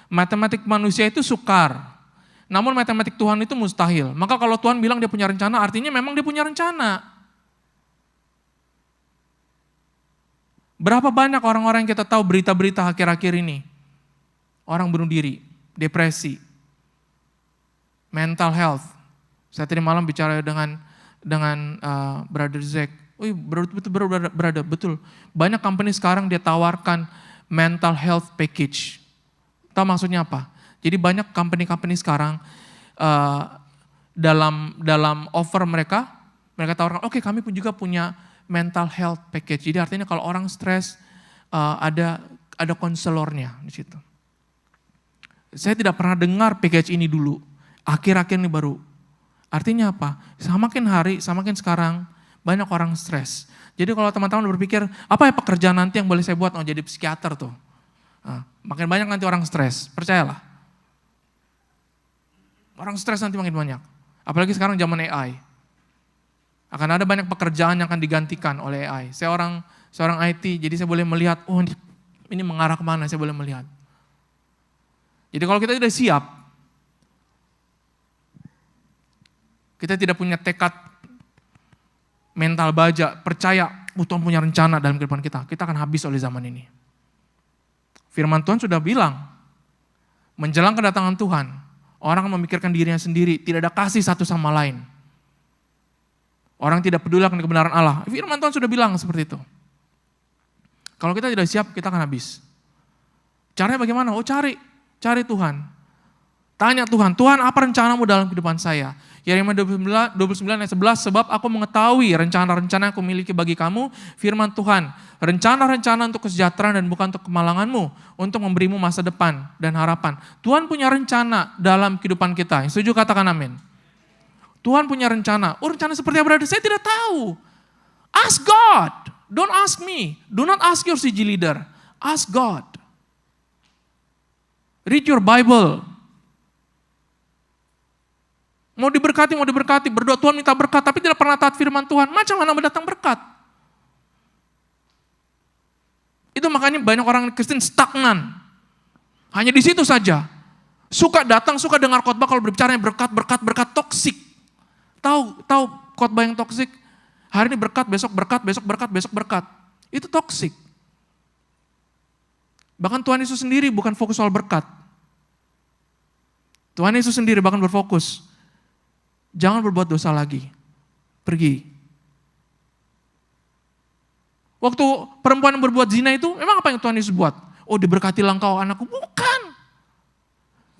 Matematik manusia itu sukar, namun matematik Tuhan itu mustahil. Maka kalau Tuhan bilang dia punya rencana, artinya memang dia punya rencana. Berapa banyak orang-orang yang kita tahu berita-berita akhir-akhir ini? Orang bunuh diri, depresi, mental health. Saya tadi malam bicara dengan Brother Zack. Betul. Banyak company sekarang dia tawarkan mental health package. Tahu maksudnya apa? Jadi banyak company sekarang dalam offer mereka tawarkan, oke, kami pun juga punya mental health package. Jadi artinya kalau orang stres ada konselornya di situ. Saya tidak pernah dengar package ini dulu. Akhir-akhir ini baru. Artinya apa? Semakin hari, semakin sekarang banyak orang stres. Jadi kalau teman-teman berpikir, apa ya pekerjaan nanti yang boleh saya buat? Oh jadi psikiater tuh. Nah, makin banyak nanti orang stres, percayalah. Orang stres nanti makin banyak. Apalagi sekarang zaman AI. Akan ada banyak pekerjaan yang akan digantikan oleh AI. Saya seorang IT, jadi saya boleh melihat, oh ini mengarah kemana, saya boleh melihat. Jadi kalau kita tidak siap, kita tidak punya tekad mental baja, percaya Tuhan punya rencana dalam kehidupan kita akan habis oleh zaman ini. Firman Tuhan sudah bilang, menjelang kedatangan Tuhan, orang akan memikirkan dirinya sendiri, tidak ada kasih satu sama lain. Orang tidak peduli akan kebenaran Allah. Firman Tuhan sudah bilang seperti itu. Kalau kita tidak siap, kita akan habis. Caranya bagaimana? Oh cari Tuhan. Tanya Tuhan apa rencanamu dalam kehidupan saya? Yeremia 29 ayat 11, sebab aku mengetahui rencana-rencana yang aku miliki bagi kamu, firman Tuhan, rencana-rencana untuk kesejahteraan dan bukan untuk kemalanganmu, untuk memberimu masa depan dan harapan. Tuhan punya rencana dalam kehidupan kita. Yang setuju katakan amin. Tuhan punya rencana. Oh, rencana seperti apa berarti? Saya tidak tahu. Ask God. Don't ask me. Do not ask your CG leader. Ask God. Read your Bible. Mau diberkati, berdoa Tuhan minta berkat, tapi tidak pernah taat firman Tuhan. Macam mana mendatang berkat? Itu makanya banyak orang Kristen stagnan. Hanya di situ saja. Suka datang, suka dengar khotbah kalau berbicaranya berkat, toksik. Tahu khotbah yang toksik? Hari ini berkat, besok berkat. Itu toksik. Bahkan Tuhan Yesus sendiri bukan fokus soal berkat. Tuhan Yesus sendiri bahkan berfokus, jangan berbuat dosa lagi. Pergi. Waktu perempuan yang berbuat zina itu, memang apa yang Tuhan Yesus buat? Oh, diberkatilah engkau anakku. Bukan.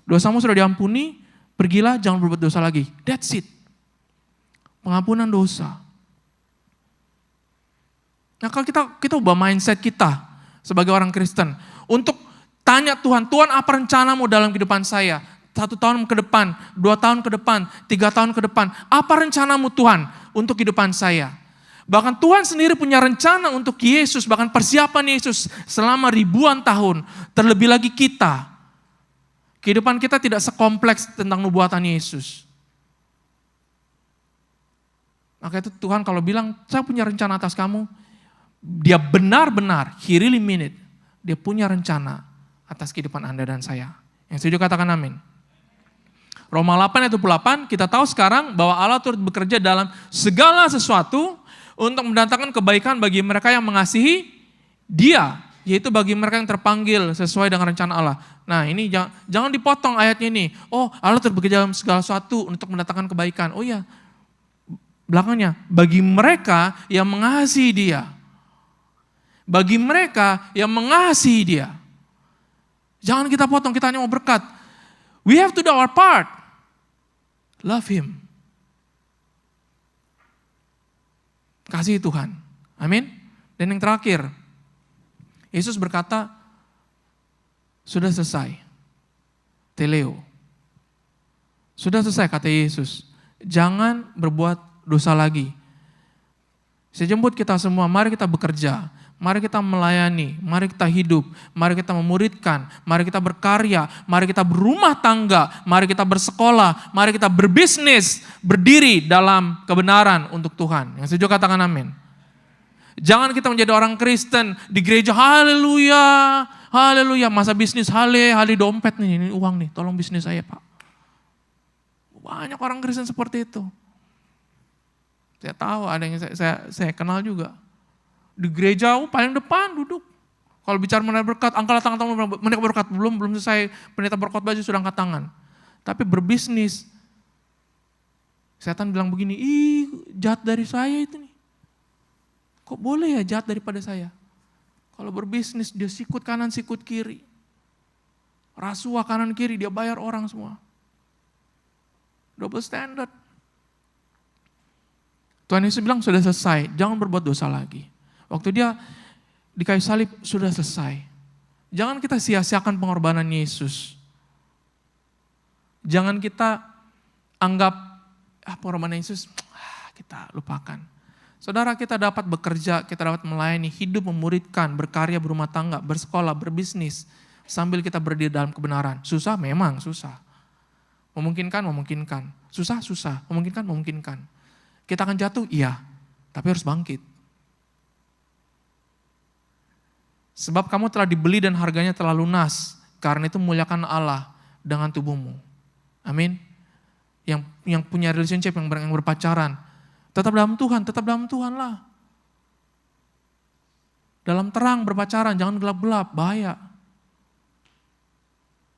Dosamu sudah diampuni, pergilah, jangan berbuat dosa lagi. That's it. Pengampunan dosa. Nah, kalau kita ubah mindset kita sebagai orang Kristen, untuk tanya Tuhan, Tuhan apa rencanamu dalam kehidupan saya? 1 tahun ke depan, 2 tahun ke depan, 3 tahun ke depan. Apa rencanamu Tuhan untuk kehidupan saya? Bahkan Tuhan sendiri punya rencana untuk Yesus, bahkan persiapan Yesus selama ribuan tahun. Terlebih lagi kita. Kehidupan kita tidak sekompleks tentang nubuatan Yesus. Maka itu Tuhan kalau bilang, saya punya rencana atas kamu, dia benar-benar, he really mean it. Dia punya rencana atas kehidupan Anda dan saya. Yang setuju katakan amin. Roma 8 ayat 28, kita tahu sekarang bahwa Allah turut bekerja dalam segala sesuatu untuk mendatangkan kebaikan bagi mereka yang mengasihi Dia, yaitu bagi mereka yang terpanggil sesuai dengan rencana Allah. Nah, ini jangan dipotong ayatnya ini. Oh, Allah turut bekerja dalam segala sesuatu untuk mendatangkan kebaikan. Oh iya, belakangnya, bagi mereka yang mengasihi Dia. Bagi mereka yang mengasihi Dia. Jangan kita potong, kita hanya mau berkat. We have to do our part. Love Him. Kasih Tuhan. Amin. Dan yang terakhir, Yesus berkata, sudah selesai. Teleo. Sudah selesai kata Yesus. Jangan berbuat dosa lagi. Saya jemput kita semua, mari kita bekerja. Mari kita melayani, mari kita hidup, mari kita memuridkan, mari kita berkarya, mari kita berumah tangga, mari kita bersekolah, mari kita berbisnis, berdiri dalam kebenaran untuk Tuhan. Yang setuju katakan amin. Jangan kita menjadi orang Kristen di gereja, haleluya, haleluya, masa bisnis, hale dompet nih, ini uang nih, tolong bisnis saya Pak. Banyak orang Kristen seperti itu. Saya tahu, ada yang saya kenal juga. Di gereja paling depan duduk. Kalau bicara mengenai berkat, angkat tangan, menit berkat, belum selesai pendeta berkhotbah sudah angkat tangan. Tapi berbisnis, setan bilang begini, ih jahat dari saya itu nih. Kok boleh ya jahat daripada saya? Kalau berbisnis dia sikut kanan, sikut kiri. Rasuah kanan kiri, dia bayar orang semua. Double standard. Tuhan Yesus bilang sudah selesai, jangan berbuat dosa lagi. Waktu dia di kayu salib sudah selesai. Jangan kita sia-siakan pengorbanan Yesus. Jangan kita anggap pengorbanan Yesus kita lupakan. Saudara, kita dapat bekerja, kita dapat melayani, hidup, memuridkan, berkarya, berumah tangga, bersekolah, berbisnis, sambil kita berdiri dalam kebenaran. Susah memang susah. Memungkinkan. Susah. Memungkinkan. Kita akan jatuh, iya. Tapi harus bangkit. Sebab kamu telah dibeli dan harganya telah lunas. Karena itu muliakan Allah dengan tubuhmu. Amin. Yang punya relationship, yang berpacaran. Tetap dalam Tuhan lah. Dalam terang berpacaran, jangan gelap-gelap, bahaya.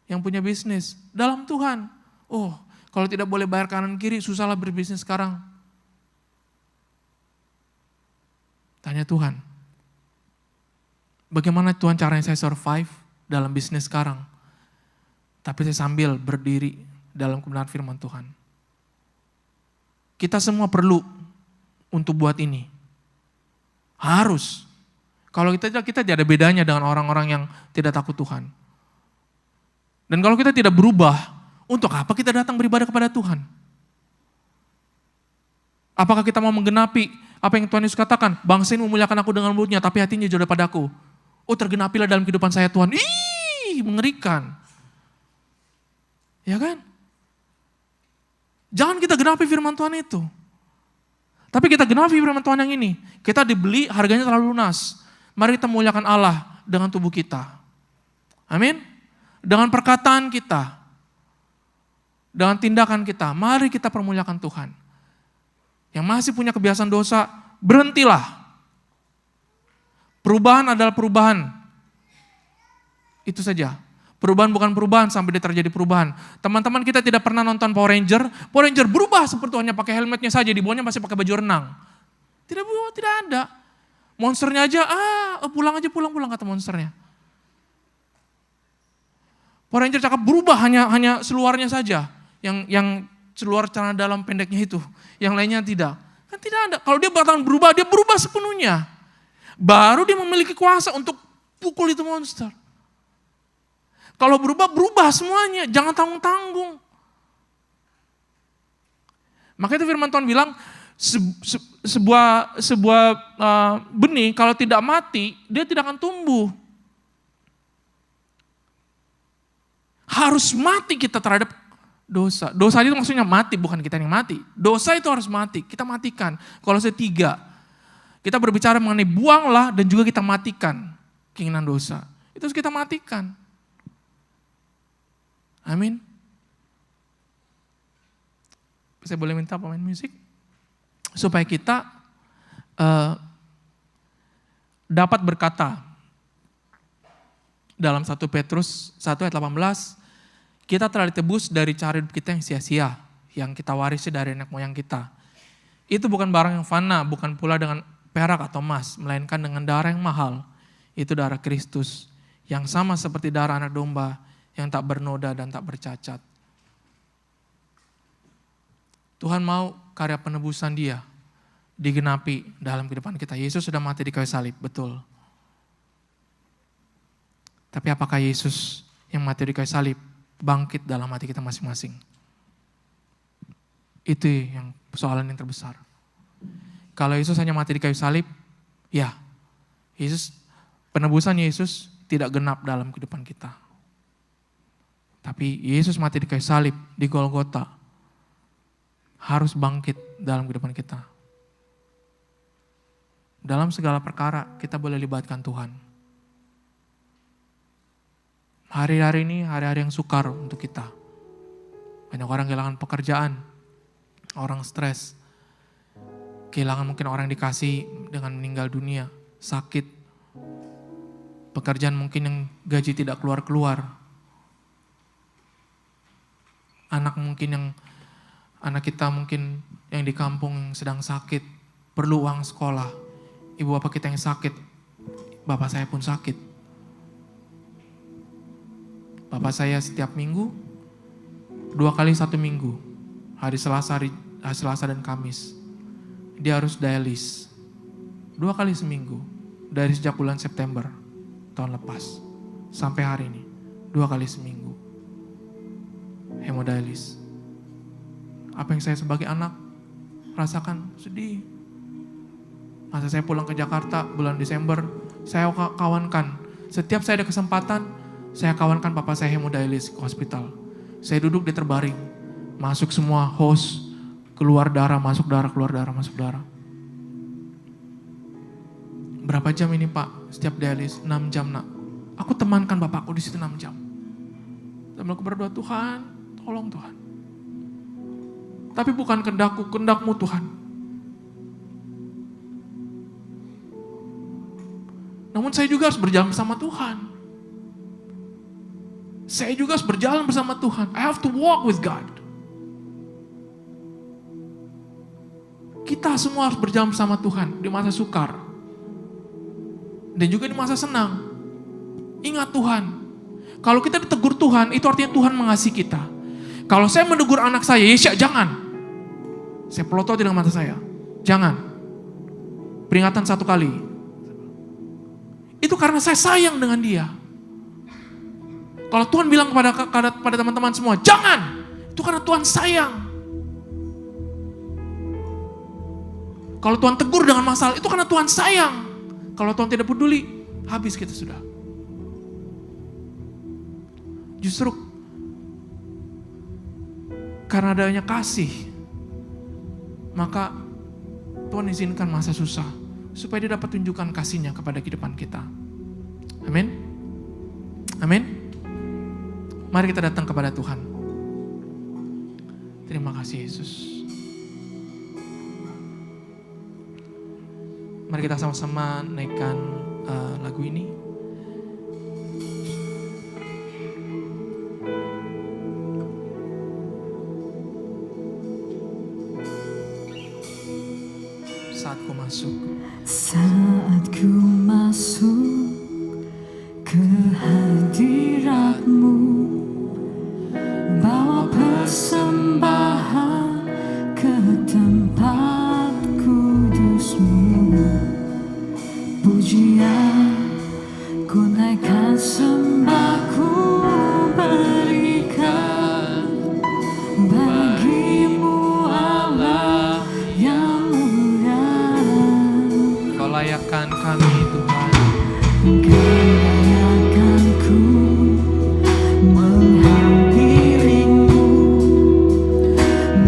Yang punya bisnis, dalam Tuhan. Oh, kalau tidak boleh bayar kanan kiri, susahlah berbisnis sekarang. Tanya Tuhan. Bagaimana Tuhan caranya saya survive dalam bisnis sekarang? Tapi saya sambil berdiri dalam kebenaran firman Tuhan. Kita semua perlu untuk buat ini. Harus. Kalau kita tidak ada bedanya dengan orang-orang yang tidak takut Tuhan. Dan kalau kita tidak berubah, untuk apa kita datang beribadah kepada Tuhan? Apakah kita mau menggenapi apa yang Tuhan Yesus katakan? Bangsa ini memuliakan aku dengan mulutnya, tapi hatinya jauh daripada aku. Oh, tergenapilah dalam kehidupan saya Tuhan. Ih, mengerikan. Ya kan? Jangan kita genapi firman Tuhan itu. Tapi kita genapi firman Tuhan yang ini. Kita dibeli, harganya terlalu lunas. Mari kita muliakan Allah dengan tubuh kita. Amin. Dengan perkataan kita. Dengan tindakan kita. Mari kita permuliakan Tuhan. Yang masih punya kebiasaan dosa, berhentilah. Perubahan adalah perubahan. Itu saja. Perubahan bukan perubahan sampai dia terjadi perubahan. Teman-teman kita tidak pernah nonton Power Ranger. Power Ranger berubah seperti hanya pakai helmetnya saja, di bawahnya masih pakai baju renang. Tidak berubah, tidak ada. Monsternya aja, pulang kata monsternya. Power Ranger cakap berubah hanya seluarnya saja. Yang seluar celana dalam pendeknya itu. Yang lainnya tidak. Kan tidak ada. Kalau dia bakalan berubah, dia berubah sepenuhnya. Baru dia memiliki kuasa untuk pukul itu monster. Kalau berubah semuanya. Jangan tanggung-tanggung. Maka itu firman Tuhan bilang, sebuah benih kalau tidak mati, dia tidak akan tumbuh. Harus mati kita terhadap dosa. Dosa itu maksudnya mati, bukan kita yang mati. Dosa itu harus mati, kita matikan. Kolose 3, kita berbicara mengenai buanglah dan juga kita matikan keinginan dosa. Itu harus kita matikan. Amin. Saya boleh minta pemain musik? Supaya kita dapat berkata dalam 1 Petrus 1 ayat 18, kita telah ditebus dari cara hidup kita yang sia-sia, yang kita warisi dari nenek moyang kita. Itu bukan barang yang fana, bukan pula dengan perak atau emas, melainkan dengan darah yang mahal. Itu darah Kristus, yang sama seperti darah anak domba, yang tak bernoda dan tak bercacat. Tuhan mau karya penebusan Dia digenapi dalam kehidupan kita. Yesus sudah mati di kayu salib, betul. Tapi apakah Yesus yang mati di kayu salib bangkit dalam hati kita masing-masing? Itu yang persoalan yang terbesar. Kalau Yesus hanya mati di kayu salib, ya, penebusan Yesus tidak genap dalam kehidupan kita. Tapi Yesus mati di kayu salib, di Golgota, harus bangkit dalam kehidupan kita. Dalam segala perkara kita boleh libatkan Tuhan. Hari-hari ini hari-hari yang sukar untuk kita. Banyak orang kehilangan pekerjaan, orang stres, kehilangan mungkin orang yang dikasih dengan meninggal dunia, sakit, pekerjaan mungkin yang gaji tidak keluar-keluar. Anak kita mungkin yang di kampung yang sedang sakit, perlu uang sekolah. Ibu bapak kita yang sakit, bapak saya pun sakit. Bapak saya setiap minggu, 2 kali 1 minggu, hari Selasa dan Kamis, dia harus dialis 2 kali seminggu, dari sejak bulan September tahun lepas, sampai hari ini, 2 kali seminggu. Hemodialis. Apa yang saya sebagai anak rasakan? Sedih. Masa saya pulang ke Jakarta bulan Desember, saya kawankan. Setiap saya ada kesempatan, saya kawankan papa saya hemodialis ke hospital. Saya duduk di terbaring, masuk semua hose, keluar darah, masuk darah, keluar darah, masuk darah. Berapa jam ini Pak? Setiap dialis 6 jam nak. Aku temankan bapakku di situ 6 jam. Sambil aku berdoa, Tuhan, tolong Tuhan. Tapi bukan kehendakku, kehendak-Mu Tuhan. Namun saya juga harus berjalan bersama Tuhan. Saya juga harus berjalan bersama Tuhan. I have to walk with God. Kita semua harus berjalan bersama Tuhan di masa sukar. Dan juga di masa senang. Ingat Tuhan. Kalau kita ditegur Tuhan, itu artinya Tuhan mengasihi kita. Kalau saya menegur anak saya, Yesya jangan. Saya pelototi dengan mata saya. Jangan. Peringatan 1 kali. Itu karena saya sayang dengan dia. Kalau Tuhan bilang kepada teman-teman semua, jangan. Itu karena Tuhan sayang. Kalau Tuhan tegur dengan masalah, itu karena Tuhan sayang. Kalau Tuhan tidak peduli, habis kita sudah. Justru karena adanya kasih, maka Tuhan izinkan masa susah, supaya dia dapat tunjukkan kasih-Nya kepada kehidupan kita. Amin. Amin. Mari kita datang kepada Tuhan. Terima kasih Yesus. Mari kita sama-sama naikkan lagu ini. Saat ku masuk ke hadirat-Mu, bawa persembahan ke tempat kudus-Mu. Pujian ku naikkan, sembah ku berikan bagi-Mu Allah yang mulia. Kau layakkan kami Tuhan. Kau layakkanku menghampiri-Mu,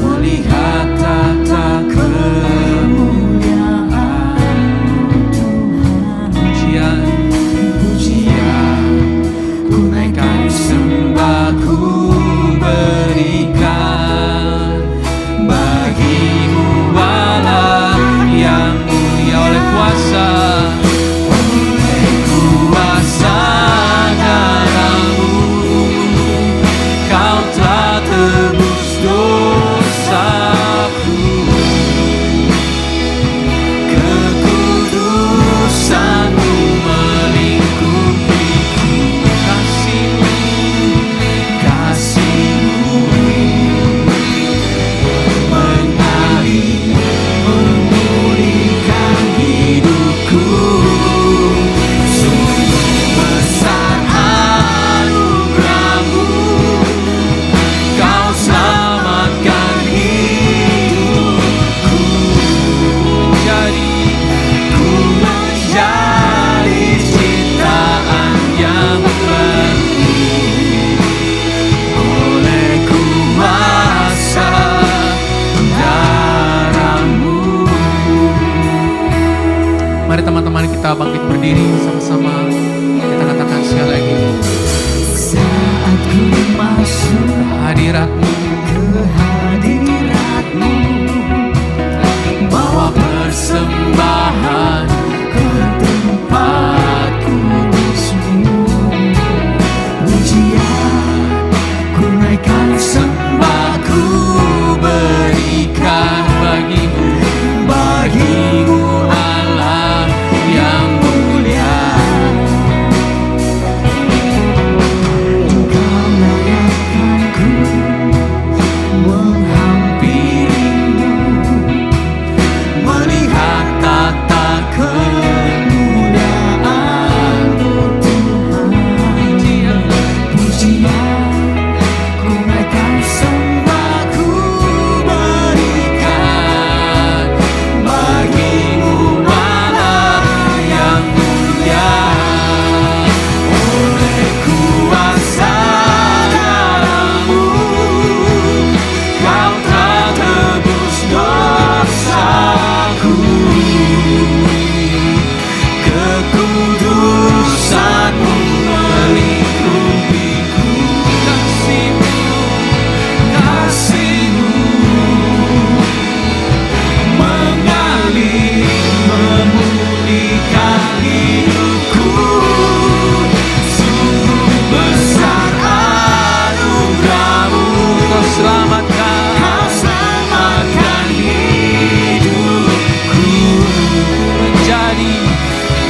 melihat tata kemuliaan-Mu Tuhan. Pujian ku naikkan, sembah ku berikan bagi-Mu Allah yang mulia. Oleh kuasa darah-Mu, Kau telah tebus dosaku. Kekudusan-Mu melingkupiku. Kasih-Mu mengalir, memulihkan hidupku. Sungguh besar anugerah-Mu, Kau selamatkan hidupku. Ku menjadi ciptaan yang baru oleh kuasa darah-Mu. Mari teman-teman kita bangkit berdiri sama-sama. Kita katakan sekali lagi. Saat ku masuk ke hadirat-Mu, bawa persembahan ke tempat kudus-Mu. Pujian ku naikkan, sembah ku berikan bagi-Mu, bagi-Mu Allah yang mulia. Kau layakkanku menghampiri-Mu, melihat tata kemuliaan-Mu Tuhan. Pujian ku naikkan, sembah ku berikan bagi-Mu Allah yang mulia. Oleh kuasa darah-Mu, Kau telah tebus dosaku. Kekudusan-Mu melingkupiku. Kasih-Mu mengalir, memulihkan hidupku. Sungguh besar anugerah-Mu, Kau selamatkan hidupku.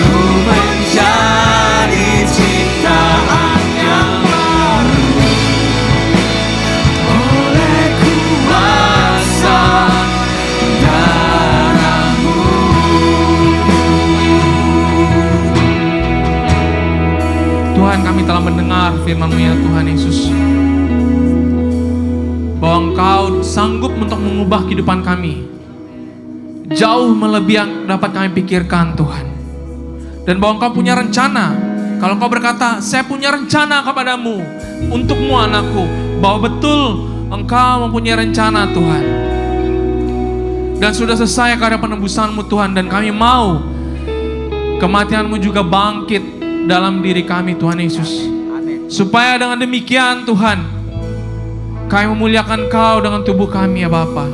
Ku menjadi ciptaan yang baru oleh kuasa darah-Mu. Tuhan, kami telah mendengar firman-Mu ya Tuhan Yesus, bahwa Engkau sanggup untuk mengubah kehidupan kami jauh melebihi yang dapat kami pikirkan Tuhan. Dan bahwa Engkau punya rencana. Kalau Engkau berkata, saya punya rencana kepadamu, untukmu anakku, bahwa betul Engkau mempunyai rencana Tuhan. Dan sudah selesai karya penebusanmu Tuhan, dan kami mau kematianmu juga bangkit dalam diri kami Tuhan Yesus. Supaya dengan demikian Tuhan, kami memuliakan Kau dengan tubuh kami ya Bapa.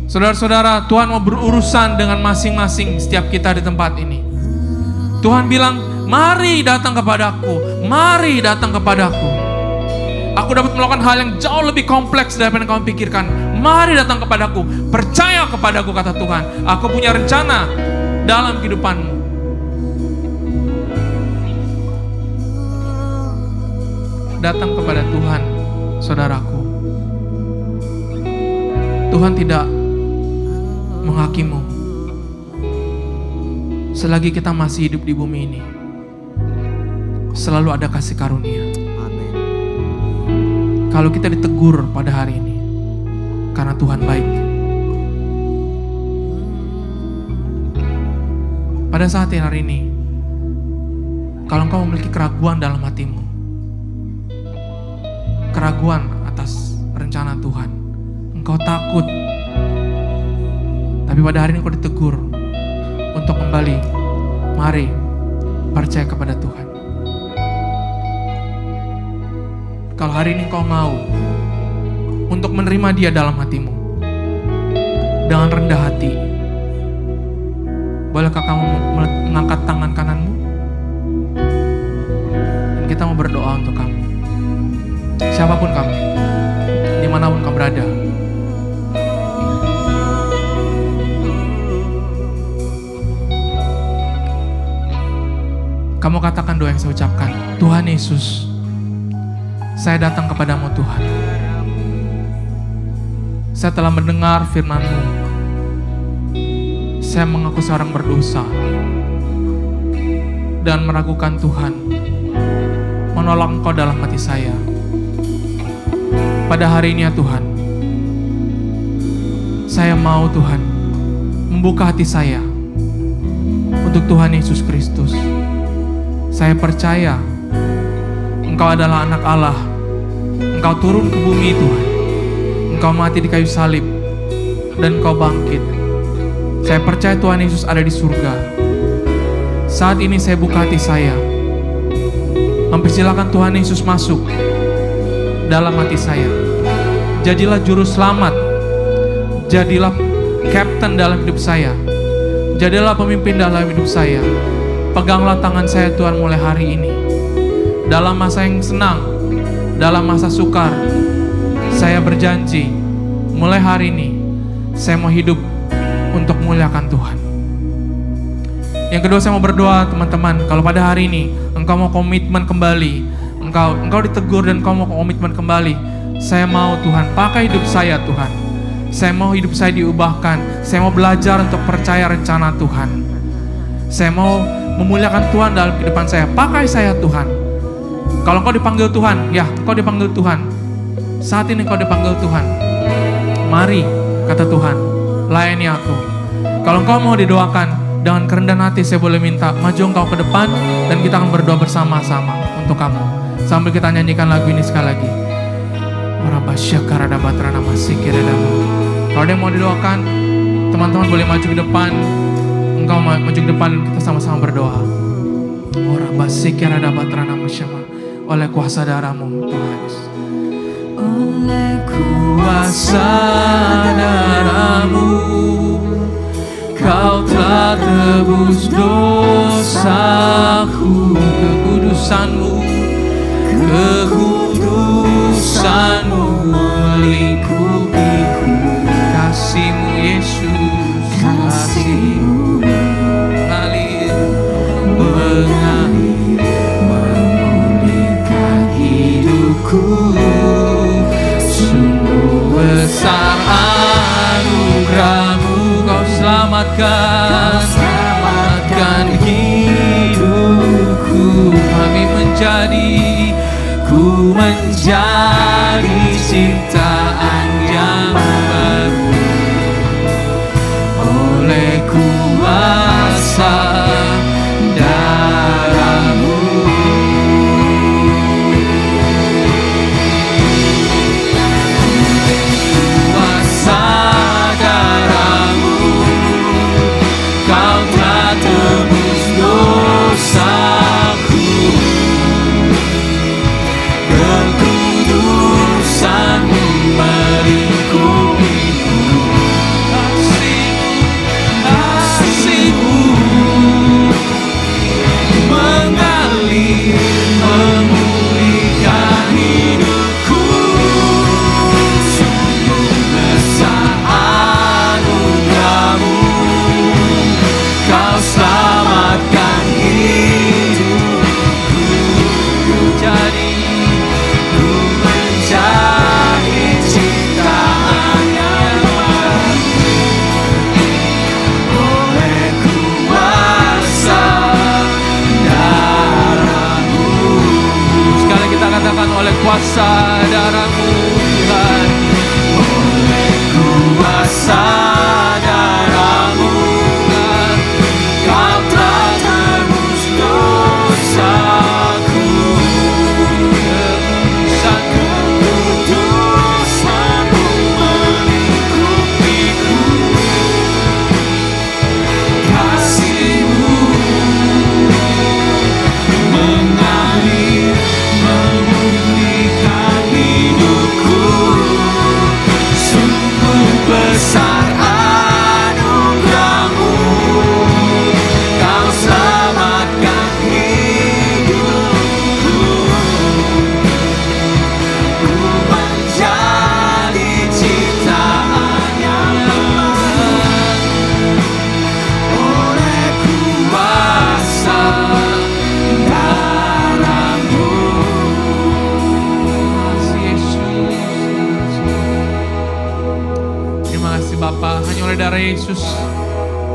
Saudara-saudara, Tuhan mau berurusan dengan masing-masing setiap kita di tempat ini. Tuhan bilang, mari datang kepadaku, mari datang kepadaku. Aku dapat melakukan hal yang jauh lebih kompleks daripada yang kamu pikirkan. Mari datang kepadaku, percaya kepadaku kata Tuhan. Aku punya rencana dalam kehidupanmu. Datang kepada Tuhan, saudaraku. Tuhan tidak menghakimu selagi kita masih hidup di bumi ini. Selalu ada kasih karunia. Kalau kita ditegur pada hari ini, karena Tuhan baik. Pada saat yang hari ini, kalau engkau memiliki keraguan dalam hatimu, keraguan atas rencana Tuhan, engkau takut, tapi pada hari ini engkau ditegur untuk kembali, mari percaya kepada Tuhan. Kalau hari ini kau mau untuk menerima Dia dalam hatimu dengan rendah hati, bolehkah kamu mengangkat tangan kananmu? Dan kita mau berdoa untuk kamu. Siapapun kamu, dimanapun kamu berada. Kamu katakan doa yang saya ucapkan. Tuhan Yesus, saya datang kepadamu Tuhan. Saya telah mendengar firman-Mu. Saya mengaku seorang berdosa dan meragukan Tuhan, menolak Engkau dalam hati saya. Pada hari ini ya Tuhan, saya mau Tuhan membuka hati saya untuk Tuhan Yesus Kristus. Saya percaya Engkau adalah anak Allah. Engkau turun ke bumi Tuhan. Engkau mati di kayu salib dan Engkau bangkit. Saya percaya Tuhan Yesus ada di surga. Saat ini saya buka hati saya, mempersilakan Tuhan Yesus masuk dalam hati saya. Jadilah juru selamat, jadilah kapten dalam hidup saya, jadilah pemimpin dalam hidup saya. Peganglah tangan saya Tuhan mulai hari ini. Dalam masa yang senang, dalam masa sukar, saya berjanji, mulai hari ini, saya mau hidup untuk muliakan Tuhan. Yang kedua, saya mau berdoa teman-teman, kalau pada hari ini, engkau mau komitmen kembali, engkau ditegur dan engkau mau komitmen kembali, saya mau Tuhan, pakai hidup saya Tuhan. Saya mau hidup saya diubahkan, saya mau belajar untuk percaya rencana Tuhan. Saya mau memuliakan Tuhan dalam kehidupan saya, pakai saya Tuhan. Kalau engkau dipanggil Tuhan, ya engkau dipanggil Tuhan. Saat ini engkau dipanggil Tuhan. Mari, kata Tuhan, layani aku. Kalau engkau mau didoakan, dengan kerendahan hati saya boleh minta, maju engkau ke depan dan kita akan berdoa bersama-sama untuk kamu. Sambil kita nyanyikan lagu ini sekali lagi. Kalau ada yang mau didoakan, teman-teman boleh maju ke depan. Engkau maju ke depan dan kita sama-sama berdoa. Oleh kuasa darah-Mu Tuhan. Oleh kuasa darah-Mu, Kau telah tebus dosaku. Kekudusan-Mu, kekudusan-Mu melingkupiku. Kasih-Mu Yesus, kasih-Mu mengalir, memulihkan hidupku. Sungguh besar anugerah-Mu, Kau selamatkan hidupku. Ku menjadi ciptaan yang baru. kuasa darah-Mu Tuhan, oleh kuasa darah-Mu Tuhan, Kau telah tebus dosaku. Tebusan keputusan-Mu melingkupiku, kasih-Mu mengalir memulihkan hidupku. Sungguh besar anugerah-Mu, Kau selamatkan hidupku. Ku menjadi ciptaan yang baru oleh kuasa darah-Mu. Terima kasih Bapa, hanya oleh darah Yesus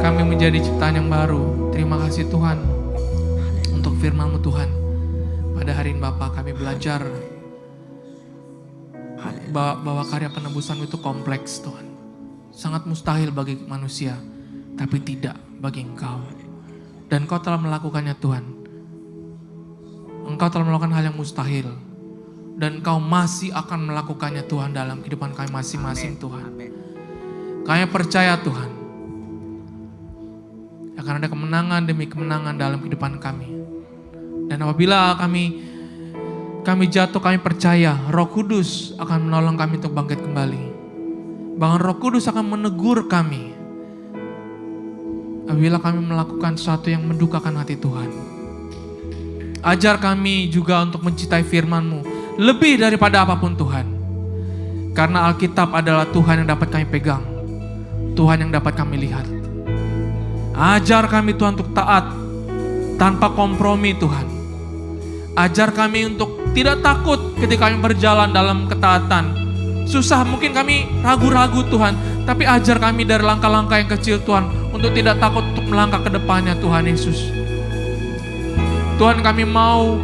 kami menjadi ciptaan yang baru. Terima kasih Tuhan untuk firman-Mu Tuhan. Pada hari ini Bapa, kami belajar bahwa karya penebusan itu kompleks Tuhan. Sangat mustahil bagi manusia, tapi tidak bagi Engkau. Dan Engkau telah melakukannya Tuhan. Engkau telah melakukan hal yang mustahil. Dan Engkau masih akan melakukannya Tuhan dalam kehidupan kami masing-masing Tuhan. Kami percaya Tuhan, akan ada kemenangan demi kemenangan dalam kehidupan kami. Dan apabila kami jatuh, kami percaya Roh Kudus akan menolong kami untuk bangkit kembali. Bahkan Roh Kudus akan menegur kami apabila kami melakukan sesuatu yang mendukakan hati Tuhan. Ajar kami juga untuk mencintai firman-Mu lebih daripada apapun Tuhan. Karena Alkitab adalah Tuhan yang dapat kami pegang, Tuhan yang dapat kami lihat. Ajar kami Tuhan untuk taat tanpa kompromi Tuhan. Ajar kami untuk tidak takut ketika kami berjalan dalam ketaatan. Susah, mungkin kami ragu-ragu Tuhan, tapi ajar kami dari langkah-langkah yang kecil Tuhan, untuk tidak takut untuk melangkah ke depannya Tuhan Yesus. Tuhan, kami mau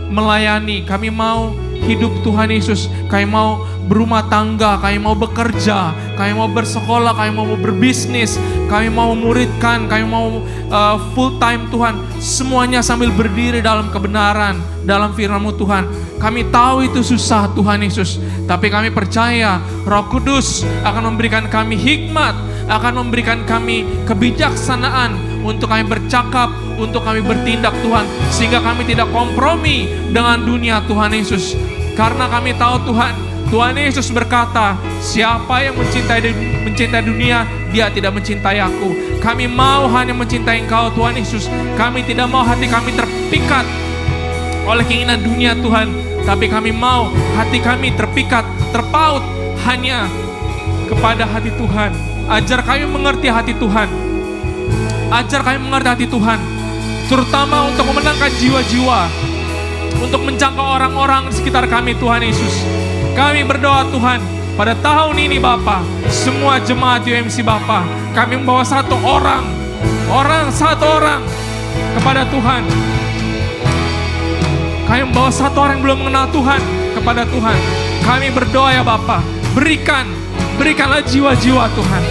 melayani, kami mau hidup Tuhan Yesus, kami mau berumah tangga, kami mau bekerja, kami mau bersekolah, kami mau berbisnis, kami mau memuridkan, kami mau full time Tuhan. Semuanya sambil berdiri dalam kebenaran, dalam firman-Mu Tuhan. Kami tahu itu susah Tuhan Yesus, tapi kami percaya Roh Kudus akan memberikan kami hikmat, akan memberikan kami kebijaksanaan untuk kami bercakap, untuk kami bertindak Tuhan, sehingga kami tidak kompromi dengan dunia Tuhan Yesus. Karena kami tahu Tuhan Yesus berkata, siapa yang mencintai dunia, dia tidak mencintai aku. Kami mau hanya mencintai Engkau Tuhan Yesus. Kami tidak mau hati kami terpikat oleh keinginan dunia Tuhan, tapi kami mau hati kami terpikat, terpaut hanya kepada hati Tuhan. Ajar kami mengerti hati Tuhan. Ajar kami mengerti hati Tuhan, terutama untuk memenangkan jiwa-jiwa, untuk menjangkau orang-orang di sekitar kami Tuhan Yesus. Kami berdoa Tuhan, pada tahun ini Bapa, semua jemaat UMC Bapa, kami membawa satu orang kepada Tuhan. Kami membawa satu orang yang belum mengenal Tuhan kepada Tuhan. Kami berdoa ya Bapa, berikanlah jiwa-jiwa Tuhan.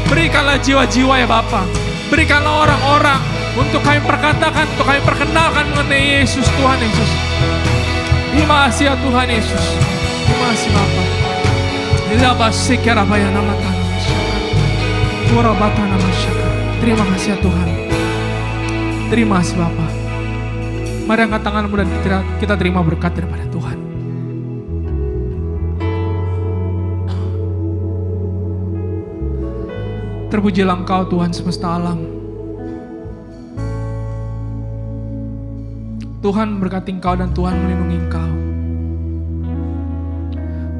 Berikanlah jiwa-jiwa ya Bapa. Berikanlah orang-orang untuk kami perkatakan, untuk kami perkenalkan mengenai Yesus Tuhan Yesus. Terima kasih ya Tuhan Yesus. Terima kasih Bapa. Terima kasih ya Tuhan. Terima kasih Bapa. Mari angkat tanganmu dan kita terima berkat daripada Tuhan. Terpujilah Engkau Tuhan semesta alam. Tuhan berkati Engkau dan Tuhan melindungi Engkau.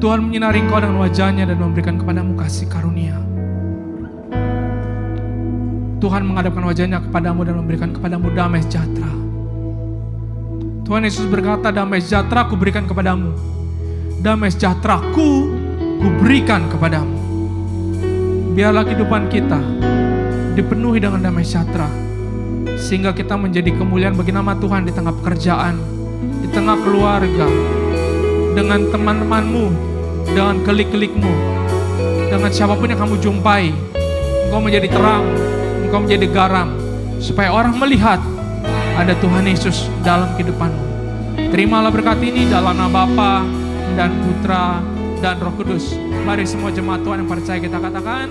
Tuhan menyinari Engkau dengan wajah-Nya dan memberikan kepadamu kasih karunia. Tuhan menghadapkan wajah-Nya kepadamu dan memberikan kepadamu damai sejahtera. Tuhan Yesus berkata, damai sejahtera ku berikan kepadamu. Damai sejahtera ku berikan kepadamu. Biarlah kehidupan kita dipenuhi dengan damai sejahtera, sehingga kita menjadi kemuliaan bagi nama Tuhan di tengah pekerjaan, di tengah keluarga, di dengan teman-temanmu, dengan kelik-kelikmu, dengan siapapun yang kamu jumpai. Engkau menjadi terang, engkau menjadi garam, supaya orang melihat ada Tuhan Yesus dalam kehidupanmu. Terimalah berkat ini dalam nama Bapa dan Putra dan Roh Kudus. Mari semua jemaat Tuhan yang percaya kita katakan,